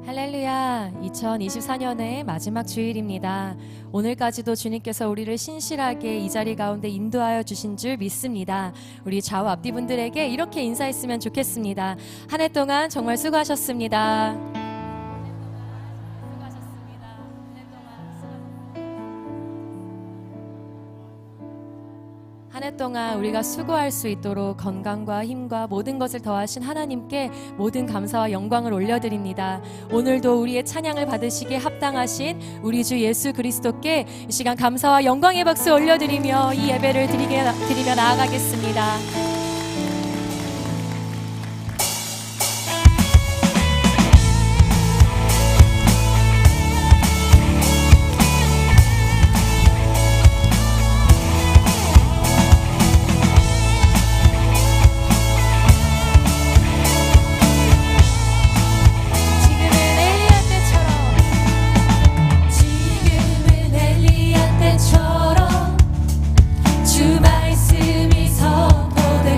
할렐루야, 2024년의 마지막 주일입니다. 오늘까지도 주님께서 우리를 신실하게 이 자리 가운데 인도하여 주신 줄 믿습니다. 우리 좌우 앞뒤 분들에게 이렇게 인사했으면 좋겠습니다. 한 해 동안 정말 수고하셨습니다. 한 해 동안 우리가 수고할 수 있도록 건강과 힘과 모든 것을 더하신 하나님께 모든 감사와 영광을 올려드립니다. 오늘도 우리의 찬양을 받으시기에 합당하신 우리 주 예수 그리스도께 이 시간 감사와 영광의 박수 올려드리며 이 예배를 드리며 나아가겠습니다. 주 말씀이 선포되고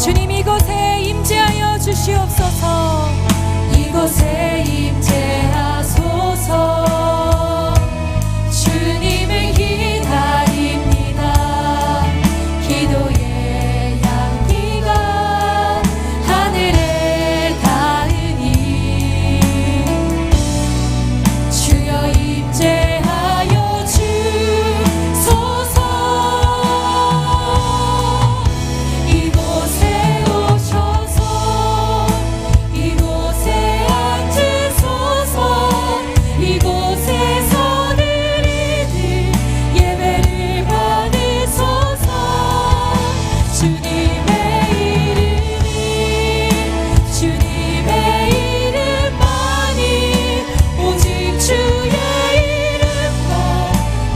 주님 이곳에 임재하여 주시옵소서. 이곳에 임재하소서. 주님을 기다립니다. 기도의 향기가 하늘에 닿으니 주여 임재하여 주소서. 이곳에 오셔서 이곳에 앉으소서. 이곳에서 드리는 예배를 받으소서. 주님의 이름만이 오직 주의 이름만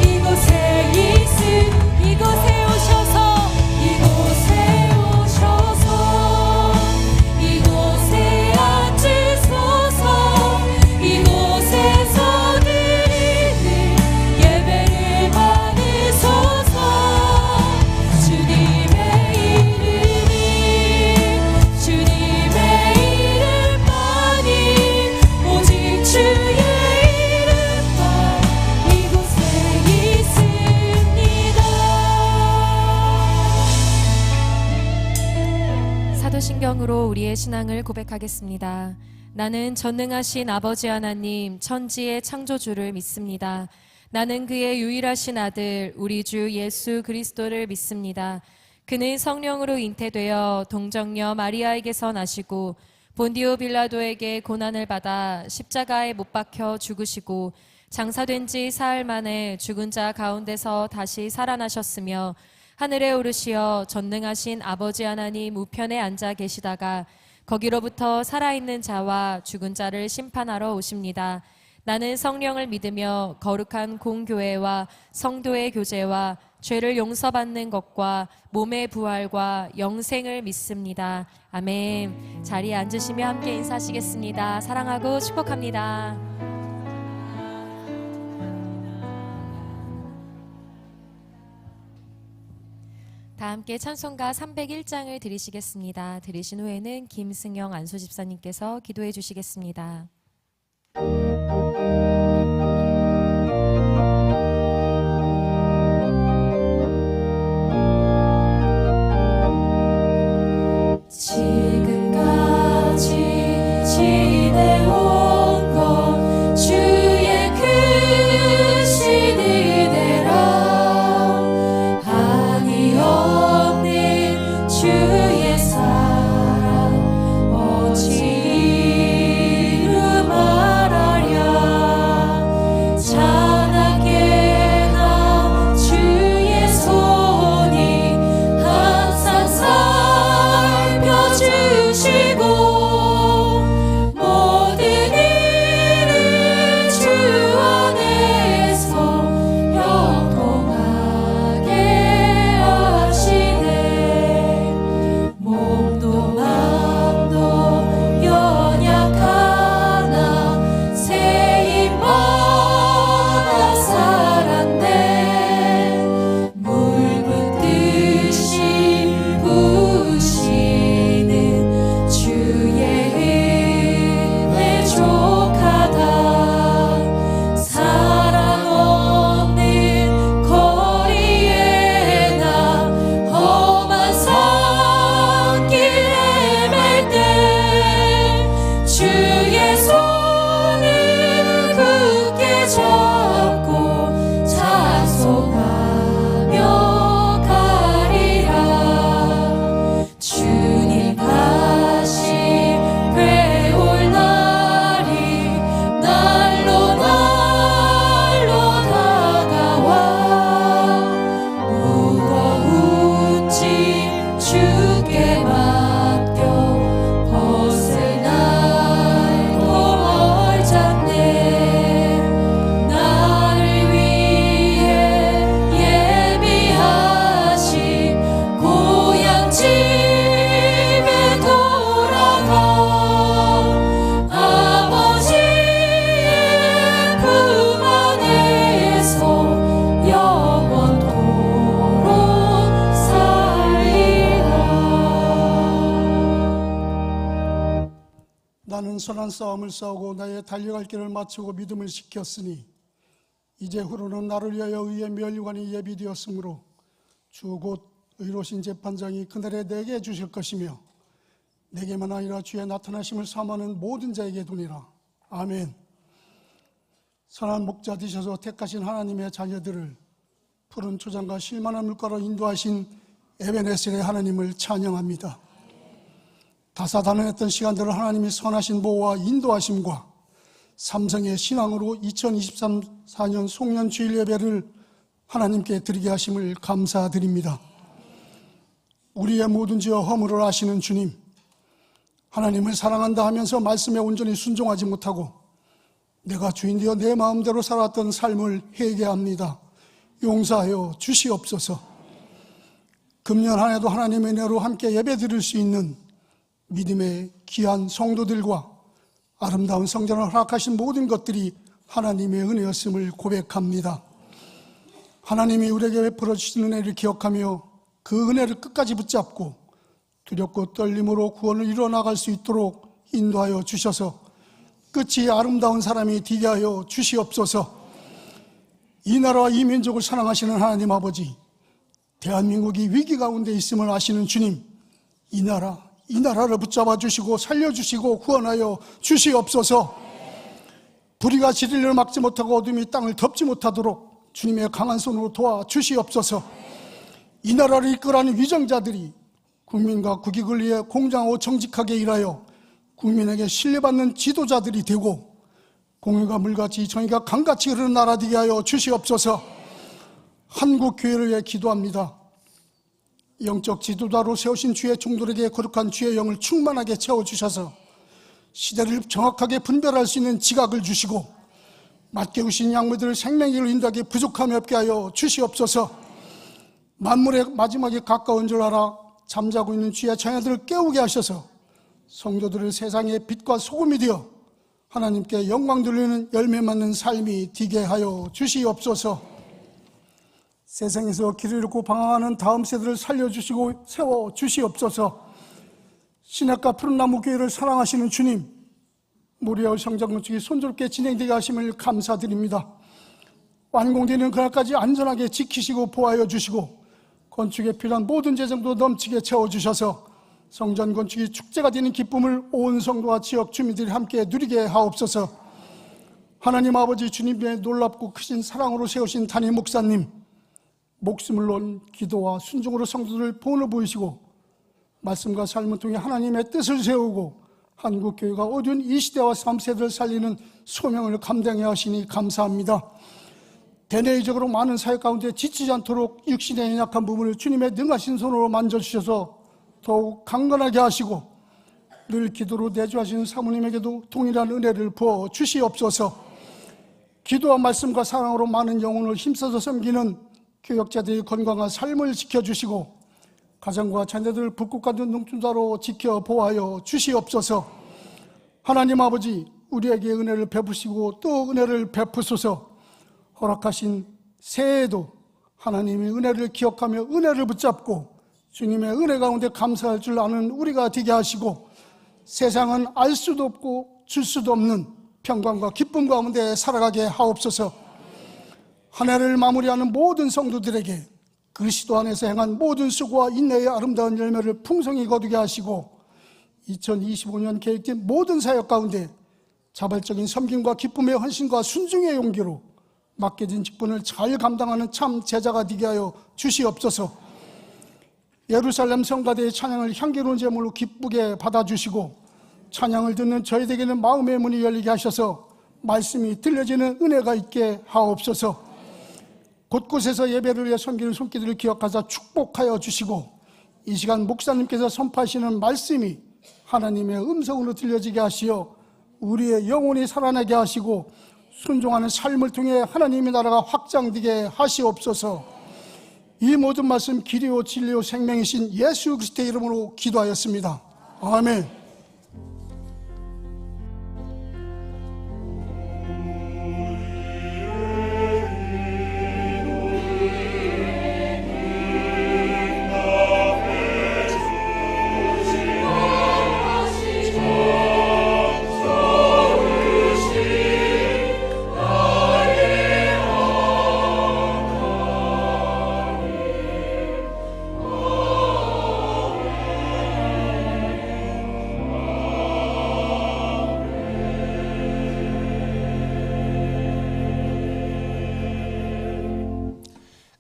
이곳에 있음. 이곳에 오셔서 이곳에 앉으소서. 이곳에서 드리는 예배를 받으소서. 주님의 이름만이 오직 주의 이름만 이곳에 있습니다. 사도신경으로 우리의 신앙을 고백하겠습니다. 나는 전능하신 아버지 하나님 천지의 창조주를 믿습니다. 나는 그의 유일하신 아들 우리 주 예수 그리스도를 믿습니다. 그는 성령으로 잉태되어 동정녀 마리아에게서 나시고 본디오 빌라도에게 고난을 받아 십자가에 못 박혀 죽으시고 장사된 지 사흘 만에 죽은 자 가운데서 다시 살아나셨으며 하늘에 오르시어 전능하신 아버지 하나님 우편에 앉아 계시다가 거기로부터 살아있는 자와 죽은 자를 심판하러 오십니다. 나는 성령을 믿으며 거룩한 공교회와 성도의 교제와 죄를 용서받는 것과 몸의 부활과 영생을 믿습니다. 아멘. 자리에 앉으시며 함께 인사하시겠습니다. 사랑하고 축복합니다. 다 함께 찬송가 301장을 드리시겠습니다. 드리신 후에는 김승영 안수집사님께서 기도해 주시겠습니다. 지금까지 지내온 것 주의 크신 은혜라 한이 없는 주의 사랑 어찌 이루 말하랴. 나는 선한 싸움을 싸우고 나의 달려갈 길을 마치고 믿음을 지켰으니 이제 후로는 나를 위하여 의의 면류관이 예비되었으므로 주 곧 의로신 재판장이 그날에 내게 주실 것이며 내게만 아니라 주의 나타나심을 사모하는 모든 자에게 두니라. 아멘. 선한 목자 되셔서 택하신 하나님의 자녀들을 푸른 초장과 실만한 물가로 인도하신 에베네셀의 하나님을 찬양합니다. 다사다난했던 시간들을 하나님이 선하신 보호와 인도하심과 삼성의 신앙으로 2023-4년 송년 주일 예배를 하나님께 드리게 하심을 감사드립니다. 우리의 모든 죄와 허물을 아시는 주님, 하나님을 사랑한다 하면서 말씀에 온전히 순종하지 못하고 내가 주인 되어 내 마음대로 살았던 삶을 회개합니다. 용서하여 주시옵소서. 금년 한 해도 하나님의 은혜로 함께 예배 드릴 수 있는 믿음의 귀한 성도들과 아름다운 성전을 허락하신 모든 것들이 하나님의 은혜였음을 고백합니다. 하나님이 우리에게 베풀어 주신 은혜를 기억하며 그 은혜를 끝까지 붙잡고 두렵고 떨림으로 구원을 이뤄나갈 수 있도록 인도하여 주셔서 끝이 아름다운 사람이 되게 하여 주시옵소서. 이 나라와 이 민족을 사랑하시는 하나님 아버지, 대한민국이 위기 가운데 있음을 아시는 주님, 이 나라를 붙잡아 주시고 살려주시고 구원하여 주시옵소서. 불의가 진리를 막지 못하고 어둠이 땅을 덮지 못하도록 주님의 강한 손으로 도와주시옵소서. 이 나라를 이끌어가는 위정자들이 국민과 국익을 위해 공정하고 정직하게 일하여 국민에게 신뢰받는 지도자들이 되고 공의가 물같이 정의가 강같이 흐르는 나라 되게 하여 주시옵소서. 한국교회를 위해 기도합니다. 영적 지도자로 세우신 주의 종들에게 거룩한 주의 영을 충만하게 채워주셔서 시대를 정확하게 분별할 수 있는 지각을 주시고 맞게우신 양무들을 생명길로 인도하기 부족함이 없게 하여 주시옵소서. 만물의 마지막에 가까운 줄 알아 잠자고 있는 주의 자녀들을 깨우게 하셔서 성도들을 세상의 빛과 소금이 되어 하나님께 영광 돌리는 열매 맺는 삶이 되게 하여 주시옵소서. 세상에서 길을 잃고 방황하는 다음 세대를 살려주시고 세워주시옵소서. 시냇가 푸른나무 교회를 사랑하시는 주님, 모리아울 성장 건축이 손쉽게 진행되게 하심을 감사드립니다. 완공되는 그날까지 안전하게 지키시고 보호하여 주시고 건축에 필요한 모든 재정도 넘치게 채워주셔서 성전 건축이 축제가 되는 기쁨을 온 성도와 지역 주민들이 함께 누리게 하옵소서. 하나님 아버지, 주님의 놀랍고 크신 사랑으로 세우신 담임 목사님, 목숨을 놓은 기도와 순종으로 성도들을 본을 보이시고 말씀과 삶을 통해 하나님의 뜻을 세우고 한국교회가 어두운 이 시대와 3세대를 살리는 소명을 감당해야 하시니 감사합니다. 대내적으로 많은 사역 가운데 지치지 않도록 육신의 연약한 부분을 주님의 능하신 손으로 만져주셔서 더욱 강건하게 하시고 늘 기도로 내주하시는 사모님에게도 동일한 은혜를 부어 주시옵소서. 기도와 말씀과 사랑으로 많은 영혼을 힘써서 섬기는 교역자들의 건강한 삶을 지켜주시고 가정과 자녀들을 불꽃 같은 농춘자로 지켜 보호하여 주시옵소서. 하나님 아버지, 우리에게 은혜를 베푸시고 또 은혜를 베푸소서. 허락하신 새해에도 하나님의 은혜를 기억하며 은혜를 붙잡고 주님의 은혜 가운데 감사할 줄 아는 우리가 되게 하시고 세상은 알 수도 없고 줄 수도 없는 평강과 기쁨 가운데 살아가게 하옵소서. 한 해를 마무리하는 모든 성도들에게 그리스도 안에서 행한 모든 수고와 인내의 아름다운 열매를 풍성히 거두게 하시고 2025년 계획된 모든 사역 가운데 자발적인 섬김과 기쁨의 헌신과 순종의 용기로 맡겨진 직분을 잘 감당하는 참 제자가 되게 하여 주시옵소서. 예루살렘 성가대의 찬양을 향기로운 제물로 기쁘게 받아주시고 찬양을 듣는 저희에게는 마음의 문이 열리게 하셔서 말씀이 들려지는 은혜가 있게 하옵소서. 곳곳에서 예배를 위해 섬기는 손길들을 기억하사 축복하여 주시고 이 시간 목사님께서 선포하시는 말씀이 하나님의 음성으로 들려지게 하시어 우리의 영혼이 살아나게 하시고 순종하는 삶을 통해 하나님의 나라가 확장되게 하시옵소서. 이 모든 말씀 길이요 진리요 생명이신 예수 그리스도의 이름으로 기도하였습니다. 아멘.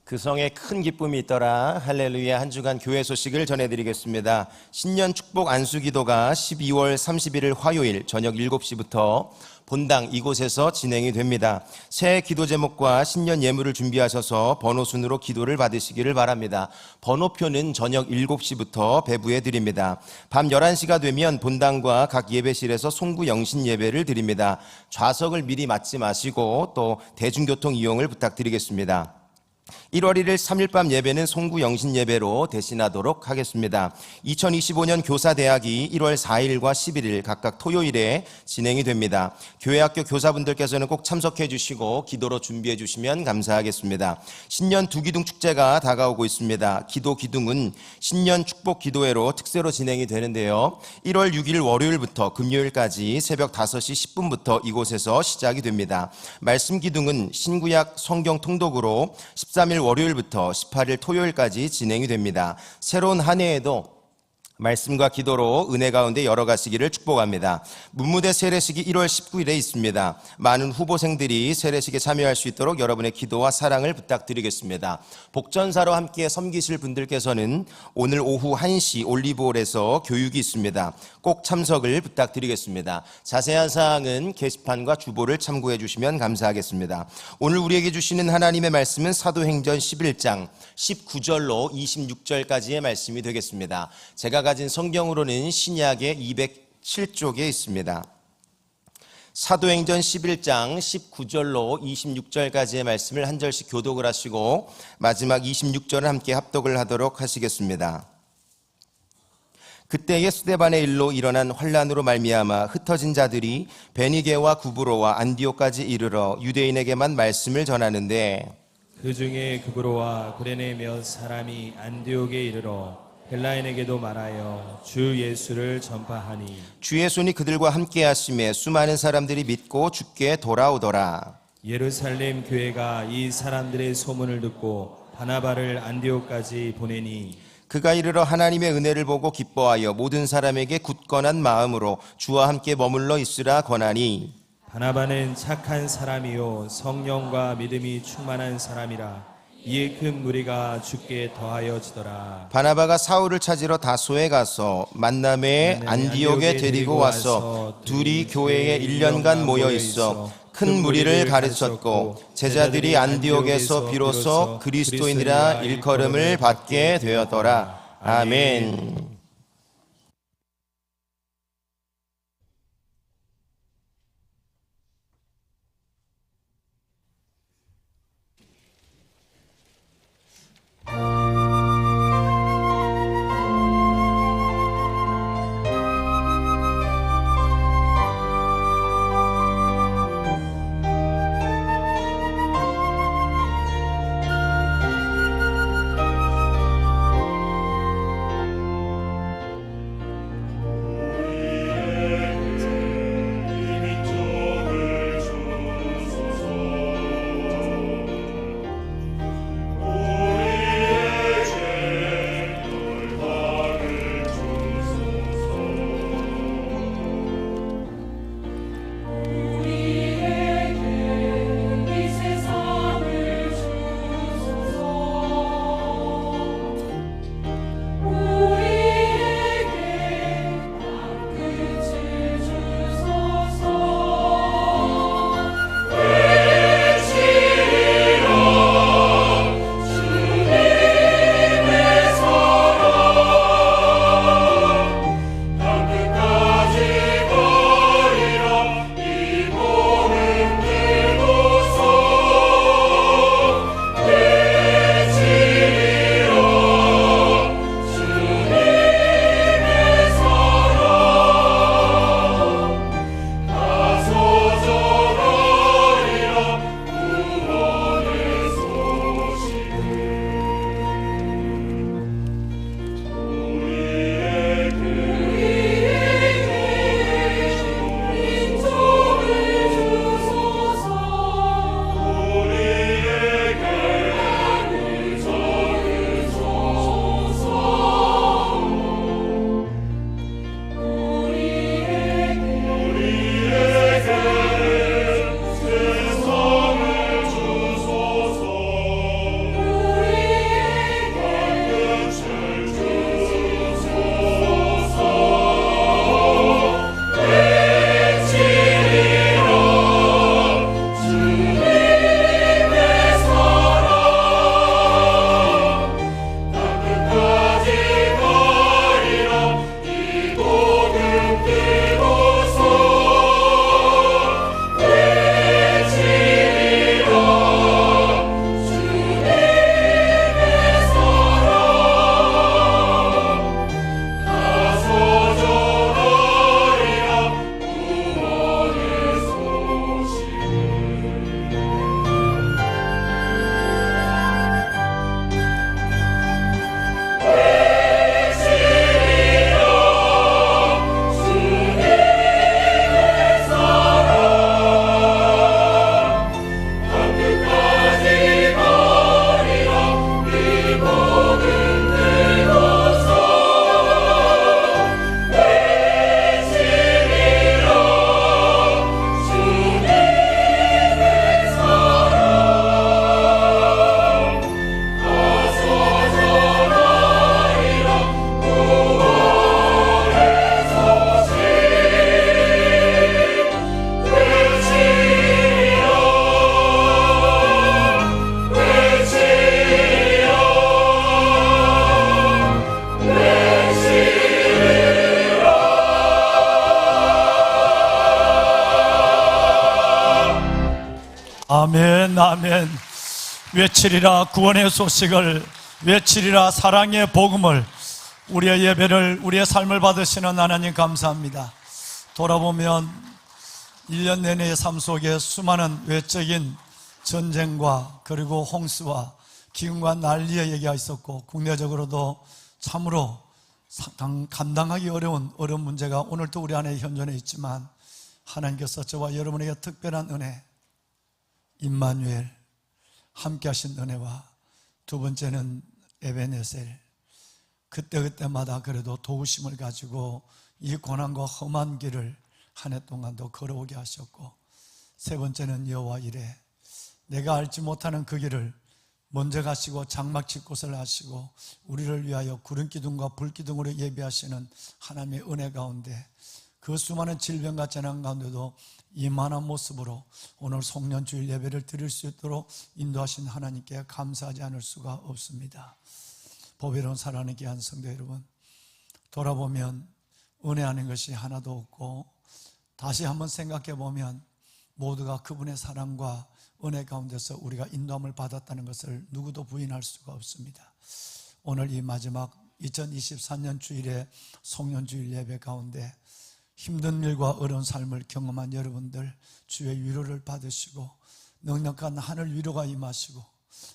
그 성에 큰 기쁨이 있더라. 할렐루야. 한 주간 교회 소식을 전해드리겠습니다. 신년 축복 안수 기도가 12월 31일 화요일 저녁 7시부터 본당 이곳에서 진행이 됩니다. 새해 기도 제목과 신년 예물을 준비하셔서 번호 순으로 기도를 받으시기를 바랍니다. 번호표는 저녁 7시부터 배부해 드립니다. 밤 11시가 되면 본당과 각 예배실에서 송구 영신 예배를 드립니다. 좌석을 미리 맞지 마시고 또 대중교통 이용을 부탁드리겠습니다. 1월 1일 3일 밤 예배는 송구 영신 예배로 대신하도록 하겠습니다. 2025년 교사대학이 1월 4일과 11일 각각 토요일에 진행이 됩니다. 교회학교 교사분들께서는 꼭 참석해 주시고 기도로 준비해 주시면 감사하겠습니다. 신년 두기둥 축제가 다가오고 있습니다. 기도 기둥은 신년 축복 기도회로 특세로 진행이 되는데요. 1월 6일 월요일부터 금요일까지 새벽 5시 10분부터 이곳에서 시작이 됩니다. 말씀 기둥은 신구약 성경 통독으로 13일 월요일부터 18일 토요일까지 진행이 됩니다. 새로운 한 해에도 말씀과 기도로 은혜 가운데 열어가시기를 축복합니다. 문무대 세례식이 1월 19일에 있습니다. 많은 후보생들이 세례식에 참여할 수 있도록 여러분의 기도와 사랑을 부탁드리겠습니다. 복전사로 함께 섬기실 분들께서는 오늘 오후 1시 올리브홀에서 교육이 있습니다. 꼭 참석을 부탁드리겠습니다. 자세한 사항은 게시판과 주보를 참고해 주시면 감사하겠습니다. 오늘 우리에게 주시는 하나님의 말씀은 사도행전 11장 19절로 26절까지의 말씀이 되겠습니다. 제가 가진 성경으로는 신약의 207쪽에 있습니다. 사도행전 11장 19절로 26절까지의 말씀을 한 절씩 교독을 하시고 마지막 26절을 함께 합독을 하도록 하시겠습니다. 그때에 스데반의 일로 일어난 환란으로 말미암아 흩어진 자들이 베니게와 구브로와 안디오까지 이르러 유대인에게만 말씀을 전하는데 그 중에 구브로와 구레네 몇 사람이 안디옥에 이르러 헬라인에게도 말하여 주 예수를 전파하니 주의 손이 그들과 함께 하심에 수많은 사람들이 믿고 주께 돌아오더라. 예루살렘 교회가 이 사람들의 소문을 듣고 바나바를 안디옥까지 보내니 그가 이르러 하나님의 은혜를 보고 기뻐하여 모든 사람에게 굳건한 마음으로 주와 함께 머물러 있으라 권하니 바나바는 착한 사람이요 성령과 믿음이 충만한 사람이라 이에 큰 무리가 주께 더하여지더라. 바나바가 사울을 찾으러 다소에 가서 만남에 안디옥에 데리고 와서 둘이 교회에 1년간 모여 있어 큰 무리를 가르쳤고 제자들이 안디옥에서 비로소 그리스도인이라 일컬음을 받게 되었더라. 아멘. 아멘, 아멘. 외치리라 구원의 소식을, 외치리라 사랑의 복음을. 우리의 예배를, 우리의 삶을 받으시는 하나님 감사합니다. 돌아보면 1년 내내의 삶 속에 수많은 외적인 전쟁과 그리고 홍수와 기근과 난리의 얘기가 있었고, 국내적으로도 참으로 감당하기 어려운 문제가 오늘도 우리 안에 현존해 있지만, 하나님께서 저와 여러분에게 특별한 은혜, 임마누엘, 함께 하신 은혜와, 두 번째는 에베네셀, 그때마다 그래도 도우심을 가지고 이 고난과 험한 길을 한 해 동안도 걸어오게 하셨고, 세 번째는 여호와 이레, 내가 알지 못하는 그 길을 먼저 가시고 장막 칠 곳을 하시고 우리를 위하여 구름 기둥과 불 기둥으로 예비하시는 하나님의 은혜 가운데, 그 수많은 질병과 재난 가운데도 이만한 모습으로 오늘 송년주일 예배를 드릴 수 있도록 인도하신 하나님께 감사하지 않을 수가 없습니다. 보배로운 사랑하는 귀한 성도 여러분, 돌아보면 은혜하는 것이 하나도 없고, 다시 한번 생각해 보면 모두가 그분의 사랑과 은혜 가운데서 우리가 인도함을 받았다는 것을 누구도 부인할 수가 없습니다. 오늘 이 마지막 2024년 주일의 송년주일 예배 가운데 힘든 일과 어려운 삶을 경험한 여러분들, 주의 위로를 받으시고 넉넉한 하늘 위로가 임하시고,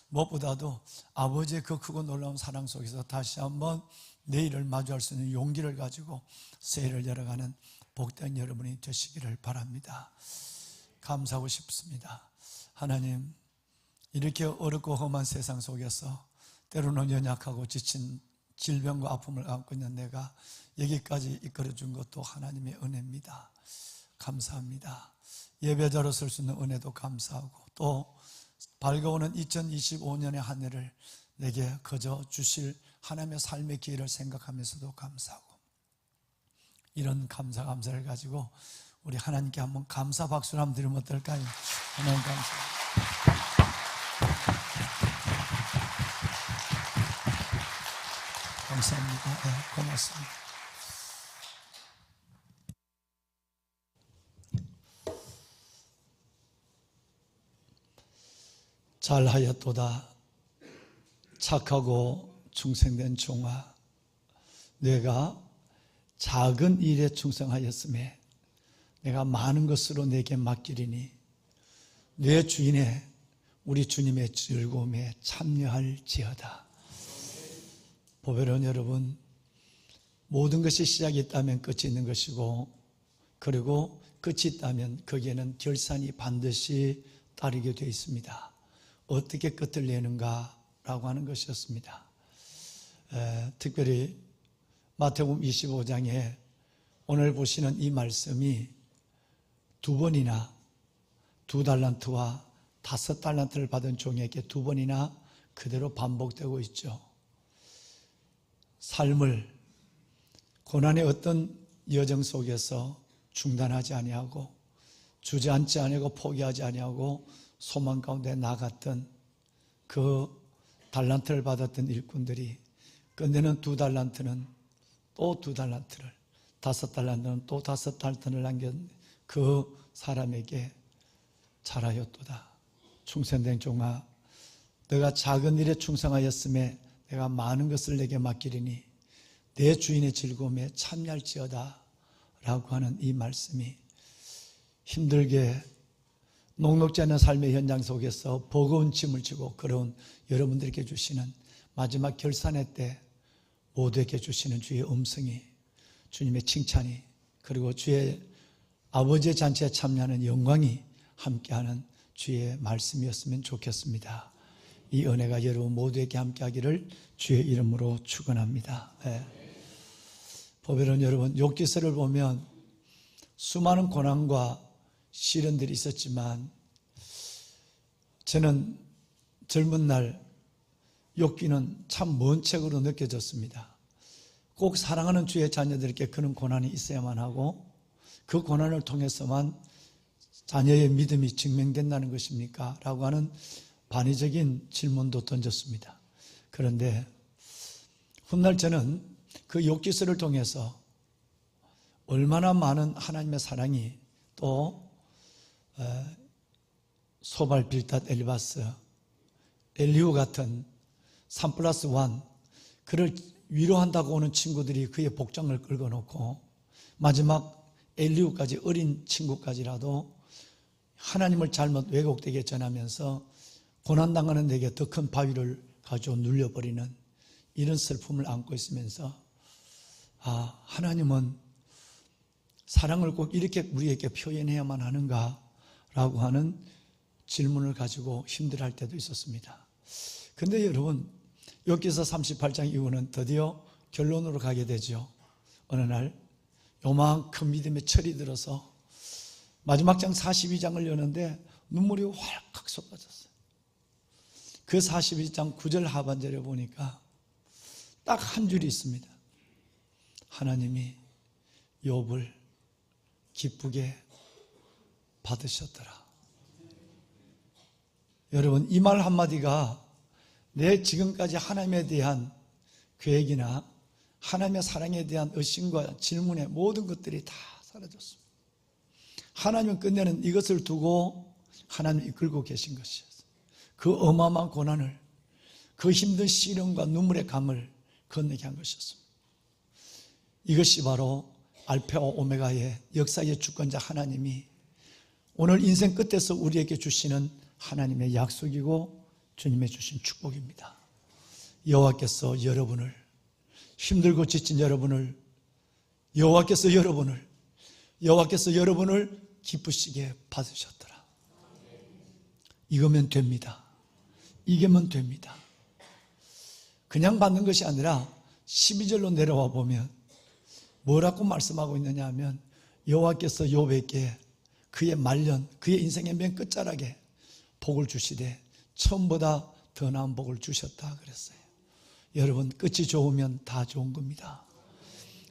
무엇보다도 아버지의 그 크고 놀라운 사랑 속에서 다시 한번 내일을 마주할 수 있는 용기를 가지고 새해를 열어가는 복된 여러분이 되시기를 바랍니다. 감사하고 싶습니다. 하나님, 이렇게 어렵고 험한 세상 속에서 때로는 연약하고 지친 질병과 아픔을 안고 있는 내가 여기까지 이끌어준 것도 하나님의 은혜입니다. 감사합니다. 예배자로 설 수 있는 은혜도 감사하고, 또 밝아오는 2025년의 한 해를 내게 거저 주실 하나님의 삶의 기회를 생각하면서도 감사하고, 이런 감사를 가지고 우리 하나님께 한번 감사 박수를 한번 드리면 어떨까요? 하나님 감사합니다. 감사합니다. 네, 고맙습니다. 잘하였도다 착하고 충성된 종아, 내가 작은 일에 충성하였음에 내가 많은 것으로 내게 맡기리니 내 주인의 우리 주님의 즐거움에 참여할지어다. 보배로운 여러분, 모든 것이 시작이 있다면 끝이 있는 것이고, 그리고 끝이 있다면 거기에는 결산이 반드시 따르게 되어 있습니다. 어떻게 끝을 내는가라고 하는 것이었습니다. 특별히 마태복음 25장에 오늘 보시는 이 말씀이 두 번이나 2달란트와 5달란트를 받은 종에게 2번이나 그대로 반복되고 있죠. 삶을 고난의 어떤 여정 속에서 중단하지 아니하고, 주저앉지 아니하고, 포기하지 아니하고 소망 가운데 나갔던 그 달란트를 받았던 일꾼들이 끝내는 2달란트는 또 2달란트를, 5달란트는 또 5달란트를 남긴 그 사람에게 잘하였도다. 충성된 종아, 너가 작은 일에 충성하였음에 내가 많은 것을 내게 맡기리니 내 주인의 즐거움에 참여할지어다 라고 하는 이 말씀이, 힘들게 녹록지 않은 삶의 현장 속에서 버거운 짐을 지고 걸어온 여러분들에게 주시는 마지막 결산의 때 모두에게 주시는 주의 음성이, 주님의 칭찬이, 그리고 주의 아버지의 잔치에 참여하는 영광이 함께하는 주의 말씀이었으면 좋겠습니다. 이 은혜가 여러분 모두에게 함께하기를 주의 이름으로 축원합니다. 네. 보배로운 여러분, 욥기서를 보면 수많은 고난과 시련들이 있었지만, 저는 젊은 날 욥기는 참 먼 책으로 느껴졌습니다. 꼭 사랑하는 주의 자녀들에게 그런 고난이 있어야만 하고, 그 고난을 통해서만 자녀의 믿음이 증명된다는 것입니까? 라고 하는 반의적인 질문도 던졌습니다. 그런데 훗날 저는 그 욥기서를 통해서 얼마나 많은 하나님의 사랑이, 또 소발, 빌닷, 엘리바스, 엘리후 같은 3+1 그를 위로한다고 오는 친구들이 그의 복장을 끌고 놓고 마지막 엘리후까지 어린 친구까지라도 하나님을 잘못 왜곡되게 전하면서 고난당하는 내게 더 큰 바위를 가지고 눌려버리는 이런 슬픔을 안고 있으면서 하나님은 사랑을 꼭 이렇게 우리에게 표현해야만 하는가 라고 하는 질문을 가지고 힘들어할 때도 있었습니다. 근데 여러분, 욥기서 38장 이후는 드디어 결론으로 가게 되죠. 어느 날 요만큼 믿음의 철이 들어서 마지막 장 42장을 여는데 눈물이 활칵 쏟아졌어요. 그 42장 9절 하반절에 보니까 딱 한 줄이 있습니다. 하나님이 욥을 기쁘게 받으셨더라. 여러분, 이 말 한마디가 내 지금까지 하나님에 대한 계획이나 하나님의 사랑에 대한 의심과 질문의 모든 것들이 다 사라졌습니다. 하나님은 끝내는 이것을 두고 하나님이 이끌고 계신 것이었어요. 그 어마어마한 고난을, 그 힘든 시련과 눈물의 강을 건너게 한 것이었습니다. 이것이 바로 알파와 오메가의 역사의 주권자 하나님이 오늘 인생 끝에서 우리에게 주시는 하나님의 약속이고 주님의 주신 축복입니다. 여호와께서 여러분을, 힘들고 지친 여러분을, 여호와께서 여러분을 기쁘시게 받으셨더라. 이거면 됩니다. 이게면 됩니다. 그냥 받는 것이 아니라 12절로 내려와 보면 뭐라고 말씀하고 있느냐 하면 여호와께서 욥에게 그의 말년, 그의 인생의 맨 끝자락에 복을 주시되 처음보다 더 나은 복을 주셨다 그랬어요. 여러분, 끝이 좋으면 다 좋은 겁니다.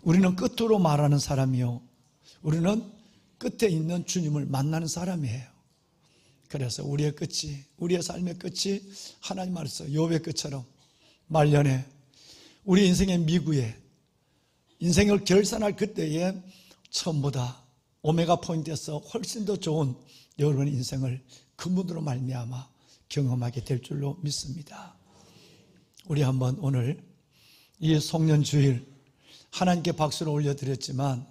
우리는 끝으로 말하는 사람이요, 우리는 끝에 있는 주님을 만나는 사람이에요. 그래서 우리의 끝이, 우리의 삶의 끝이 하나님 말씀 욥의 끝처럼 말년에 우리 인생의 미구에 인생을 결산할 그때에 처음보다 오메가 포인트에서 훨씬 더 좋은 여러분의 인생을 그분으로 말미암아 경험하게 될 줄로 믿습니다. 우리 한번 오늘 이 송년주일 하나님께 박수를 올려드렸지만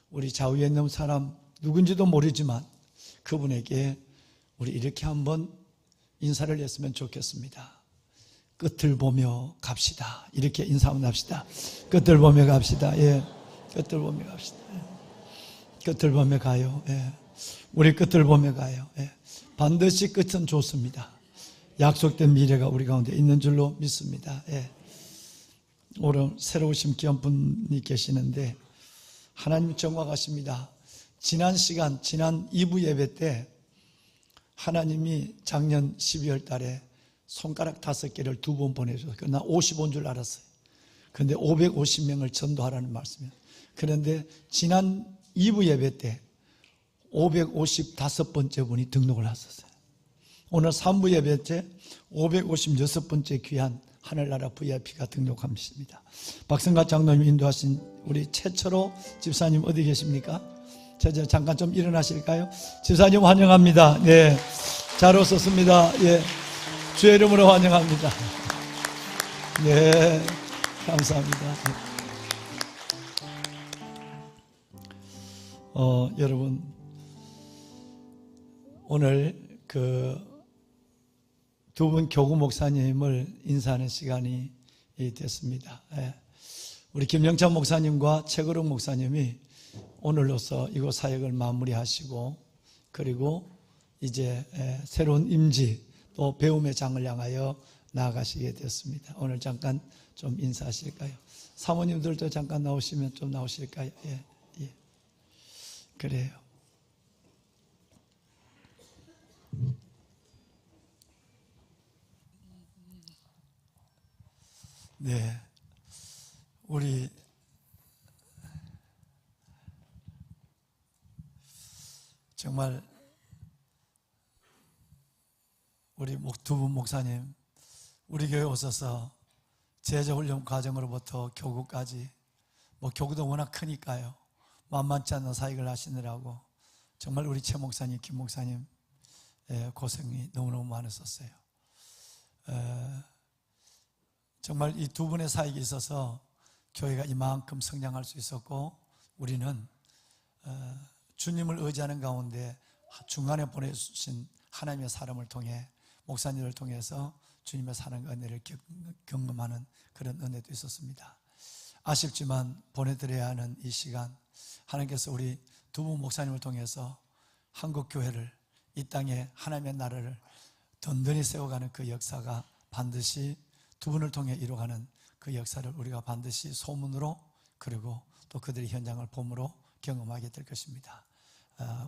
우리 좌우에 있는 사람 누군지도 모르지만 그분에게 우리 이렇게 한번 인사를 했으면 좋겠습니다. 끝을 보며 갑시다. 이렇게 인사 한번 합시다. 끝을 보며 갑시다. 예, 끝을 보며 갑시다. 예. 끝을 보며 가요. 예. 우리 끝을 보며 가요. 예. 반드시 끝은 좋습니다. 약속된 미래가 우리 가운데 있는 줄로 믿습니다. 예. 오늘 새로 오신 귀한 분이 계시는데 하나님 정확하십니다. 지난 시간, 지난 2부 예배 때 하나님이 작년 12월 달에 손가락 5개를 2번 보내줘서 나 50온 줄 알았어요. 그런데 550명을 전도하라는 말씀이에요. 그런데 지난 2부 예배 때 555번째 분이 등록을 하셨어요. 오늘 3부 예배 때 556번째 귀한 하늘나라 VIP가 등록합니다. 박성갓 장로님 인도하신 우리 최철호 집사님 어디 계십니까? 잠깐 좀 일어나실까요? 집사님 환영합니다. 네, 잘 오셨습니다. 예, 주의 이름으로 환영합니다. 네, 감사합니다. 여러분, 오늘 두 분 교구 목사님을 인사하는 시간이 됐습니다. 우리 김영찬 목사님과 최거록 목사님이 오늘로서 이곳 사역을 마무리하시고 그리고 이제 새로운 임지 또 배움의 장을 향하여 나아가시게 됐습니다. 오늘 잠깐 좀 인사하실까요? 사모님들도 잠깐 나오시면 좀 나오실까요? 예, 예. 그래요. 네, 우리 정말 우리 두 분 목사님 우리 교회 오셔서 제자훈련 과정으로부터 교구까지 교구도 워낙 크니까요 만만치 않은 사역을 하시느라고 정말 우리 최 목사님, 김 목사님 고생이 너무너무 많았었어요. 정말 이 두 분의 사역에 있어서 교회가 이만큼 성장할 수 있었고, 우리는 주님을 의지하는 가운데 중간에 보내주신 하나님의 사람을 통해, 목사님을 통해서 주님의 사랑과 은혜를 경험하는 그런 은혜도 있었습니다. 아쉽지만 보내드려야 하는 이 시간, 하나님께서 우리 두 분 목사님을 통해서 한국 교회를, 이 땅에 하나님의 나라를 든든히 세워가는 그 역사가 반드시 두 분을 통해 이루어가는 그 역사를 우리가 반드시 소문으로, 그리고 또 그들의 현장을 봄으로 경험하게 될 것입니다.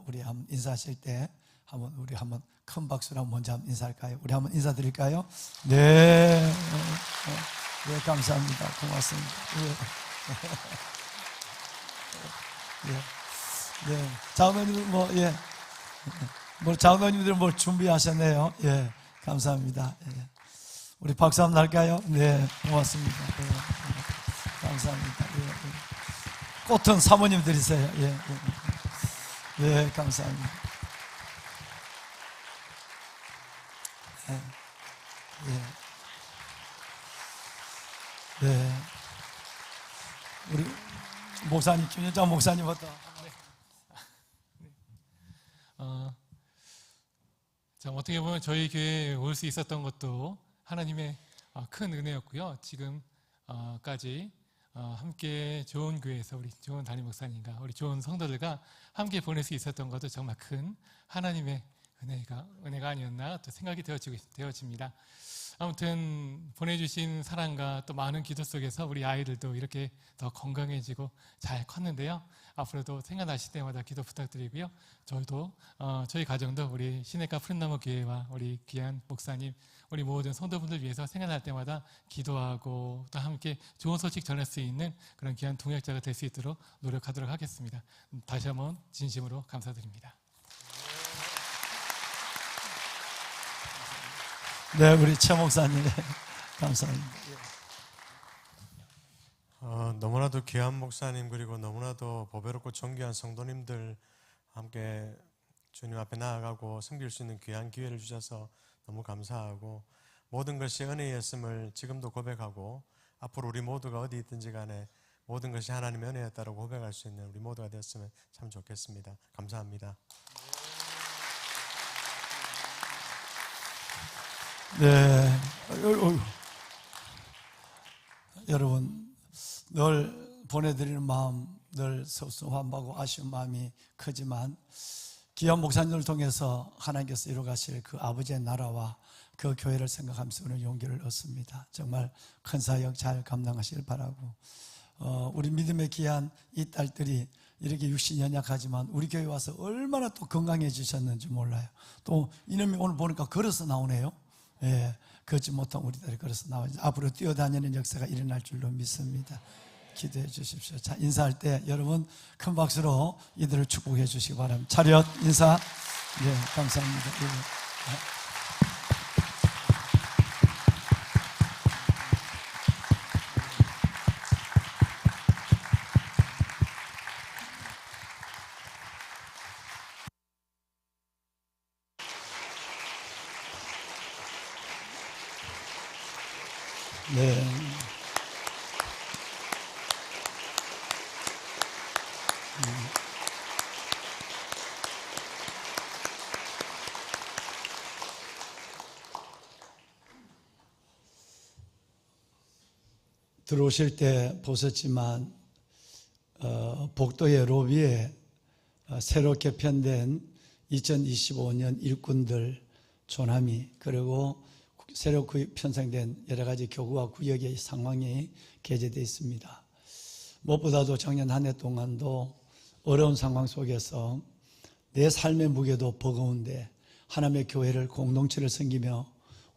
우리 한번 인사하실 때 우리 한번 큰 박수로 먼저 한번 인사할까요? 우리 한번 인사드릴까요? 네, 네, 감사합니다. 고맙습니다. 네, 네. 장로님들 장로님들 준비하셨네요. 예, 감사합니다. 예. 우리 박수 한번 할까요? 네, 고맙습니다. 예, 감사합니다. 예, 예. 꽃은 사모님 드리세요. 예, 예. 네, 감사합니다. 예, 예. 네. 우리 목사님, 김현장 목사님부터. 자, 어떻게 보면 저희 교회에 올 수 있었던 것도 하나님의 큰 은혜였고요. 지금까지 함께 좋은 교회에서 우리 좋은 담임 목사님과 우리 좋은 성도들과 함께 보낼 수 있었던 것도 정말 큰 하나님의 은혜가 아니었나 또 생각이 되어집니다. 아무튼 보내주신 사랑과 또 많은 기도 속에서 우리 아이들도 이렇게 더 건강해지고 잘 컸는데요. 앞으로도 생각나실 때마다 기도 부탁드리고요. 저희도 저희 가정도 우리 시냇가 푸른나무 교회와 우리 귀한 목사님, 우리 모든 성도분들 위해서 생각날 때마다 기도하고 또 함께 좋은 소식 전할 수 있는 그런 귀한 동역자가 될 수 있도록 노력하도록 하겠습니다. 다시 한번 진심으로 감사드립니다. 네, 우리 최 목사님 감사합니다. 너무나도 귀한 목사님, 그리고 너무나도 보배롭고 존귀한 성도님들 함께 주님 앞에 나아가고 섬길 수 있는 귀한 기회를 주셔서 너무 감사하고, 모든 것이 은혜였음을 지금도 고백하고, 앞으로 우리 모두가 어디 있든지 간에 모든 것이 하나님의 은혜였다고 고백할 수 있는 우리 모두가 되었으면 참 좋겠습니다. 감사합니다. 네, 여러분, 늘 보내드리는 마음, 늘 섭섭함하고 아쉬운 마음이 크지만 귀한 목사님을 통해서 하나님께서 이루어가실 그 아버지의 나라와 그 교회를 생각하면서 오늘 용기를 얻습니다. 정말 큰 사역 잘 감당하시길 바라고, 우리 믿음의 귀한 이 딸들이 이렇게 육신이 연약하지만 우리 교회 와서 얼마나 또 건강해지셨는지 몰라요. 또 이놈이 오늘 보니까 걸어서 나오네요. 예, 걷지 못한 우리들이 걸어서 나와서 앞으로 뛰어다니는 역사가 일어날 줄로 믿습니다. 기도해 주십시오. 자, 인사할 때 여러분 큰 박수로 이들을 축복해 주시기 바랍니다. 차렷 인사. 네, 감사합니다. 네. 들어오실 때 보셨지만 복도의 로비에 새로 개편된 2025년 일꾼들 조남이, 그리고 새로 편성된 여러 가지 교구와 구역의 상황이 게재되어 있습니다. 무엇보다도 작년 한 해 동안도 어려운 상황 속에서 내 삶의 무게도 버거운데 하나님의 교회를, 공동체를 섬기며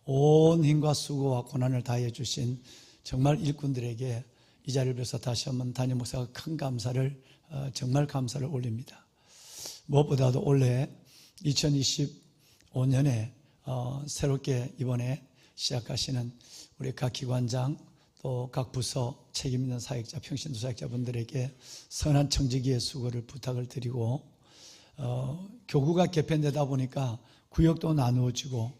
온 힘과 수고와 고난을 다해 주신 정말 일꾼들에게 이 자리를 빌어서 다시 한번 담임 목사가 큰 감사를, 정말 감사를 올립니다. 무엇보다도 올해 2025년에 새롭게 이번에 시작하시는 우리 각 기관장, 또 각 부서 책임 있는 사역자, 평신도 사역자분들에게 선한 청지기의 수고를 부탁을 드리고, 교구가 개편되다 보니까 구역도 나누어지고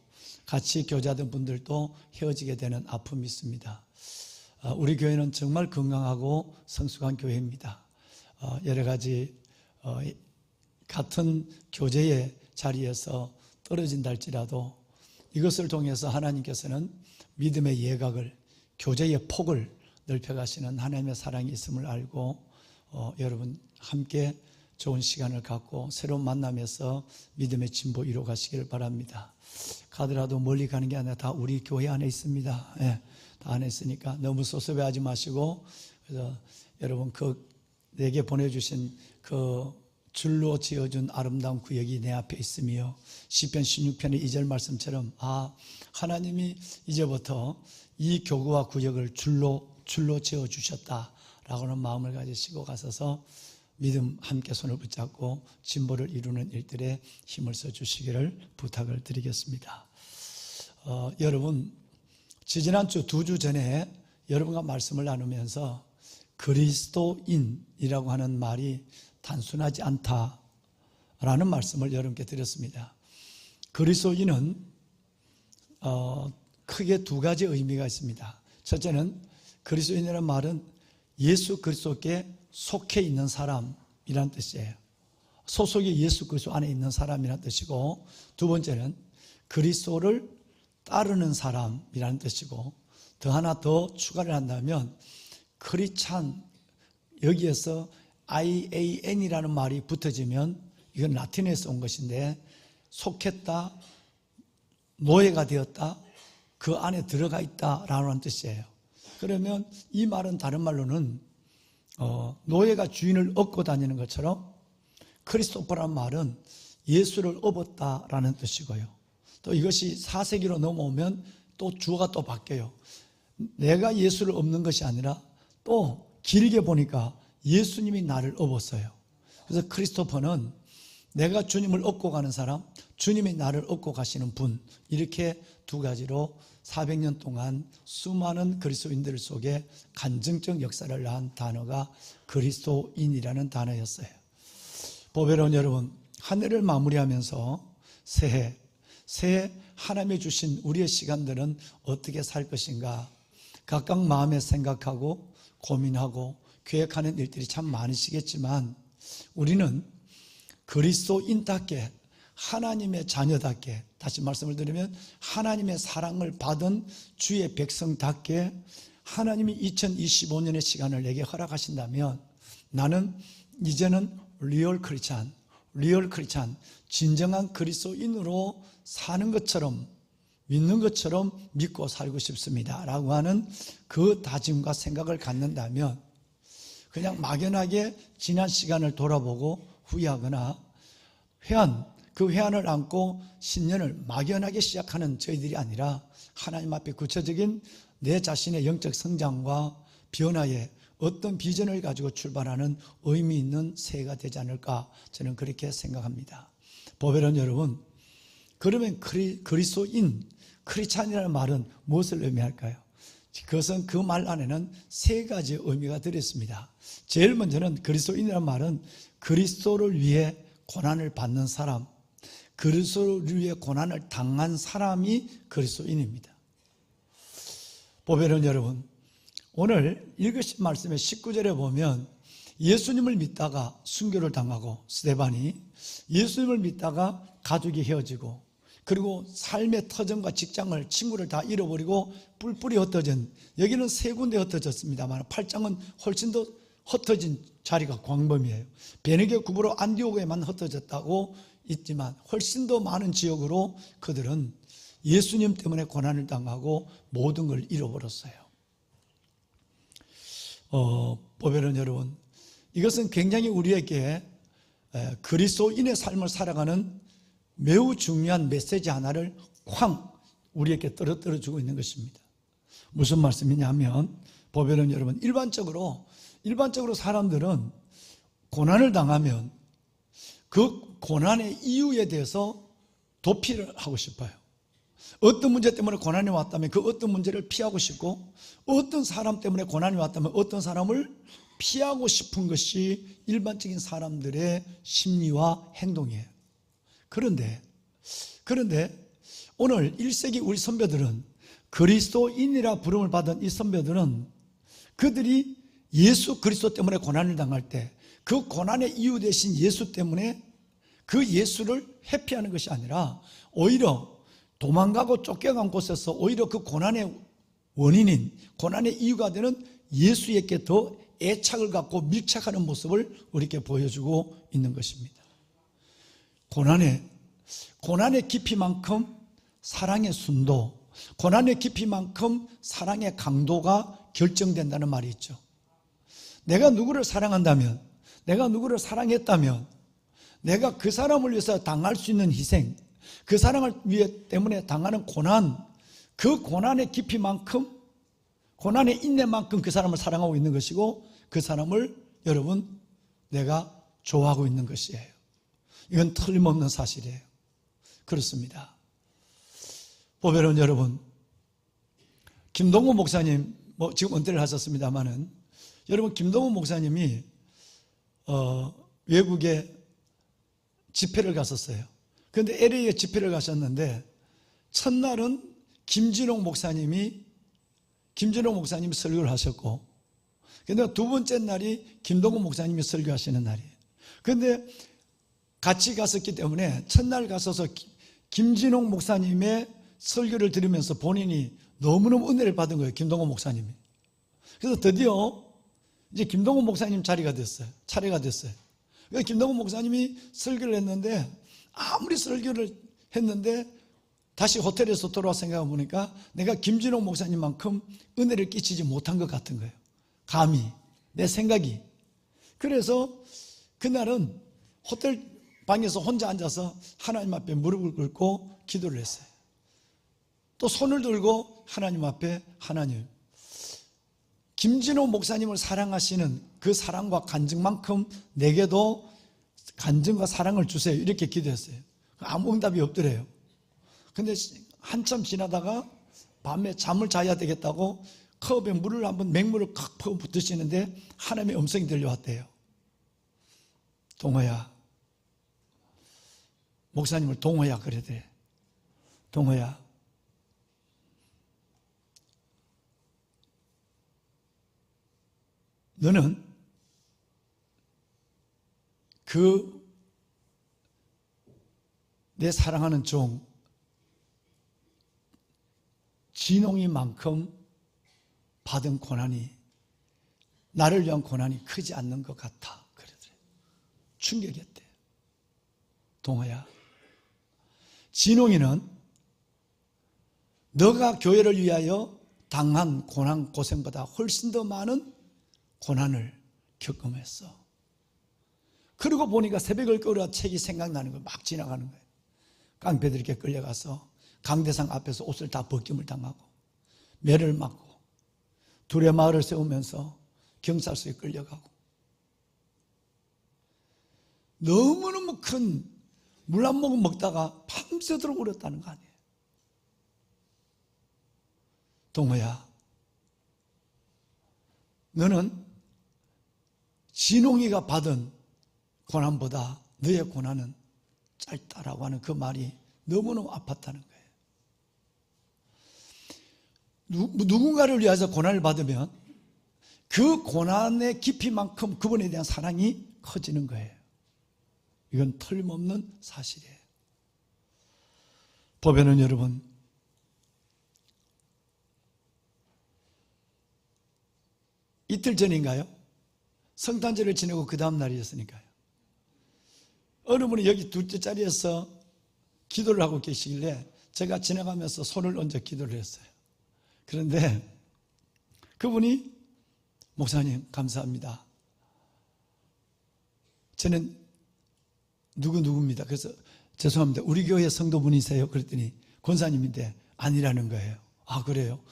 같이 교제하던 분들도 헤어지게 되는 아픔이 있습니다. 우리 교회는 정말 건강하고 성숙한 교회입니다. 여러 가지 같은 교제의 자리에서 떨어진다 할지라도 이것을 통해서 하나님께서는 믿음의 예각을, 교제의 폭을 넓혀가시는 하나님의 사랑이 있음을 알고 여러분 함께 좋은 시간을 갖고 새로운 만남에서 믿음의 진보 이루어가시기를 바랍니다. 가더라도 멀리 가는 게 아니라 다 우리 교회 안에 있습니다. 예, 다 안에 있으니까 너무 섭섭해하지 마시고, 그래서 여러분 내게 보내주신 줄로 지어준 아름다운 구역이 내 앞에 있으며 시편 16편의 2절 말씀처럼 하나님이 이제부터 이 교구와 구역을 줄로 지어주셨다라고 하는 마음을 가지시고 가셔서 믿음 함께 손을 붙잡고 진보를 이루는 일들에 힘을 써주시기를 부탁을 드리겠습니다. 여러분, 지지난주 2주 전에 여러분과 말씀을 나누면서 그리스도인이라고 하는 말이 단순하지 않다라는 말씀을 여러분께 드렸습니다. 그리스도인은 크게 2가지 의미가 있습니다. 첫째는 그리스도인이라는 말은 예수 그리스도께 속해 있는 사람이라는 뜻이에요. 소속이 예수 그리스도 안에 있는 사람이라는 뜻이고, 두 번째는 그리스도를 따르는 사람이라는 뜻이고, 더 하나 더 추가를 한다면 크리찬, 여기에서 IAN이라는 말이 붙어지면 이건 라틴에서 온 것인데 속했다, 노예가 되었다, 그 안에 들어가 있다라는 뜻이에요. 그러면 이 말은 다른 말로는 노예가 주인을 얻고 다니는 것처럼 크리스토퍼라는 말은 예수를 업었다라는 뜻이고요. 또 이것이 4세기로 넘어오면 또 주어가 또 바뀌어요. 내가 예수를 업는 것이 아니라 또 길게 보니까 예수님이 나를 업었어요. 그래서 크리스토퍼는 내가 주님을 업고 가는 사람, 주님이 나를 업고 가시는 분, 이렇게 2가지로 400년 동안 수많은 그리스도인들 속에 간증적 역사를 한 단어가 그리스도인이라는 단어였어요. 보배로운 여러분, 한 해를 마무리하면서 새해 하나님이 주신 우리의 시간들은 어떻게 살 것인가 각각 마음에 생각하고 고민하고 계획하는 일들이 참 많으시겠지만, 우리는 그리스도인답게, 하나님의 자녀답게, 다시 말씀을 드리면 하나님의 사랑을 받은 주의 백성답게 하나님이 2025년의 시간을 내게 허락하신다면 나는 이제는 리얼 크리스찬, 진정한 그리스도인으로 사는 것처럼, 믿는 것처럼 믿고 살고 싶습니다 라고 하는 그 다짐과 생각을 갖는다면, 그냥 막연하게 지난 시간을 돌아보고 후회하거나 그 회한을 안고 신년을 막연하게 시작하는 저희들이 아니라 하나님 앞에 구체적인 내 자신의 영적 성장과 변화에 어떤 비전을 가지고 출발하는 의미 있는 새해가 되지 않을까, 저는 그렇게 생각합니다. 보배로운 여러분, 그러면 그리스도인, 크리스찬이라는 말은 무엇을 의미할까요? 그것은 그 말 안에는 3가지 의미가 들어있습니다. 제일 먼저는 그리스도인이라는 말은 그리스도를 위해 고난을 받는 사람, 그리스도를 위해 고난을 당한 사람이 그리스도인입니다. 보배로운 여러분, 오늘 읽으신 말씀의 19절에 보면 예수님을 믿다가 순교를 당하고 스데반이, 예수님을 믿다가 가족이 헤어지고, 그리고 삶의 터전과 직장을, 친구를 다 잃어버리고 뿔뿔이 흩어진, 여기는 3군데 흩어졌습니다만 8장은 훨씬 더 흩어진 자리가 광범위해요. 베네게 구브로 안디오크에만 흩어졌다고 있지만 훨씬 더 많은 지역으로 그들은 예수님 때문에 고난을 당하고 모든 걸 잃어버렸어요. 보배로운 여러분, 이것은 굉장히 우리에게 그리스도인의 삶을 살아가는 매우 중요한 메시지 하나를 쾅 우리에게 떨어뜨려주고 있는 것입니다. 무슨 말씀이냐면, 보배로운 여러분, 일반적으로 사람들은 고난을 당하면 그 고난의 이유에 대해서 도피를 하고 싶어요. 어떤 문제 때문에 고난이 왔다면 그 어떤 문제를 피하고 싶고, 어떤 사람 때문에 고난이 왔다면 어떤 사람을 피하고 싶은 것이 일반적인 사람들의 심리와 행동이에요. 그런데 그런데 오늘 1세기 우리 선배들은, 그리스도인이라 부름을 받은 이 선배들은 그들이 예수 그리스도 때문에 고난을 당할 때 그 고난의 이유 대신 예수 때문에 그 예수를 회피하는 것이 아니라 오히려 도망가고 쫓겨간 곳에서 오히려 그 고난의 원인인, 고난의 이유가 되는 예수에게 더 애착을 갖고 밀착하는 모습을 우리에게 보여주고 있는 것입니다. 고난의 깊이만큼 사랑의 순도, 고난의 깊이만큼 사랑의 강도가 결정된다는 말이 있죠. 내가 누구를 사랑한다면, 내가 누구를 사랑했다면 내가 그 사람을 위해서 당할 수 있는 희생, 그 사랑을 위해 때문에 당하는 고난, 그 고난의 깊이만큼, 고난의 인내만큼 그 사람을 사랑하고 있는 것이고, 그 사람을 여러분 내가 좋아하고 있는 것이에요. 이건 틀림없는 사실이에요. 그렇습니다. 보배로운 여러분, 김동호 목사님, 지금 은퇴를 하셨습니다마는, 여러분 김동호 목사님이 외국에 집회를 갔었어요. 그런데 LA에 집회를 가셨는데 첫날은 김진홍 목사님이 설교를 하셨고, 그런데 두 번째 날이 김동호 목사님이 설교하시는 날이에요. 그런데 같이 갔었기 때문에 첫날 가서서 김진홍 목사님의 설교를 들으면서 본인이 너무너무 은혜를 받은 거예요, 김동호 목사님이. 그래서 드디어 이제 김동호 목사님 차례가 됐어요. 그래서 김동호 목사님이 설교를 했는데, 아무리 설교를 했는데 다시 호텔에서 돌아와 생각해 보니까 내가 김진홍 목사님만큼 은혜를 끼치지 못한 것 같은 거예요. 감히, 내 생각이. 그래서 그날은 호텔 방에서 혼자 앉아서 하나님 앞에 무릎을 꿇고 기도를 했어요. 또 손을 들고 하나님 앞에, 하나님, 김진호 목사님을 사랑하시는 그 사랑과 간증만큼 내게도 간증과 사랑을 주세요. 이렇게 기도했어요. 아무 응답이 없더래요. 근데 한참 지나다가 밤에 잠을 자야 되겠다고 컵에 물을 한번, 맹물을 칵 퍼 붓으시는데 하나님의 음성이 들려왔대요. 동호야, 목사님을 동호야 그러더래. 동호야, 너는 내 사랑하는 종 진홍이만큼 받은 고난이, 나를 위한 고난이 크지 않는 것 같아 그러더래. 충격이었대. 동호야, 진홍이는 너가 교회를 위하여 당한 고난 고생보다 훨씬 더 많은 고난을 겪으면서, 그러고 보니까 새벽을 끌어 책이 생각나는 거예요. 막 지나가는 거예요. 깡패들에게 끌려가서 강대상 앞에서 옷을 다 벗김을 당하고 매를 맞고 둘의 마을을 세우면서 경찰서에 끌려가고, 너무너무 큰 물 한 모금 먹다가 밤새도록 울었다는 거 아니에요. 동호야, 너는 진홍이가 받은 고난보다 너의 고난은 짧다라고 하는 그 말이 너무너무 아팠다는 거예요. 누군가를 위해서 고난을 받으면 그 고난의 깊이만큼 그분에 대한 사랑이 커지는 거예요. 이건 틀림없는 사실이에요. 보배는 여러분, 이틀 전인가요? 성탄절을 지내고 그 다음 날이었으니까요. 어느 분이 여기 둘째 자리에서 기도를 하고 계시길래 제가 지나가면서 손을 얹어 기도를 했어요. 그런데 그분이, 목사님 감사합니다, 저는 누구입니다. 그래서 죄송합니다, 우리 교회 성도분이세요? 그랬더니 권사님인데 아니라는 거예요. 아, 그래요?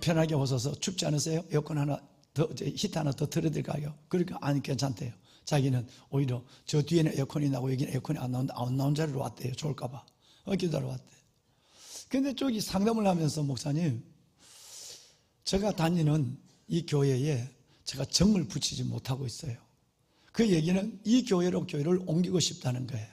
편하게 오셔서 춥지 않으세요? 에어컨 하나 더, 히트 하나 더 틀어드릴까요? 그러니까 아니, 괜찮대요. 자기는 오히려 저 뒤에는 에어컨이 나고 여기는 에어컨이 안 나온 자리로 왔대요. 좋을까봐. 기도하러 왔대요. 근데 저기 상담을 하면서, 목사님, 제가 다니는 이 교회에 제가 정을 붙이지 못하고 있어요. 그 얘기는 이 교회로 교회를 옮기고 싶다는 거예요.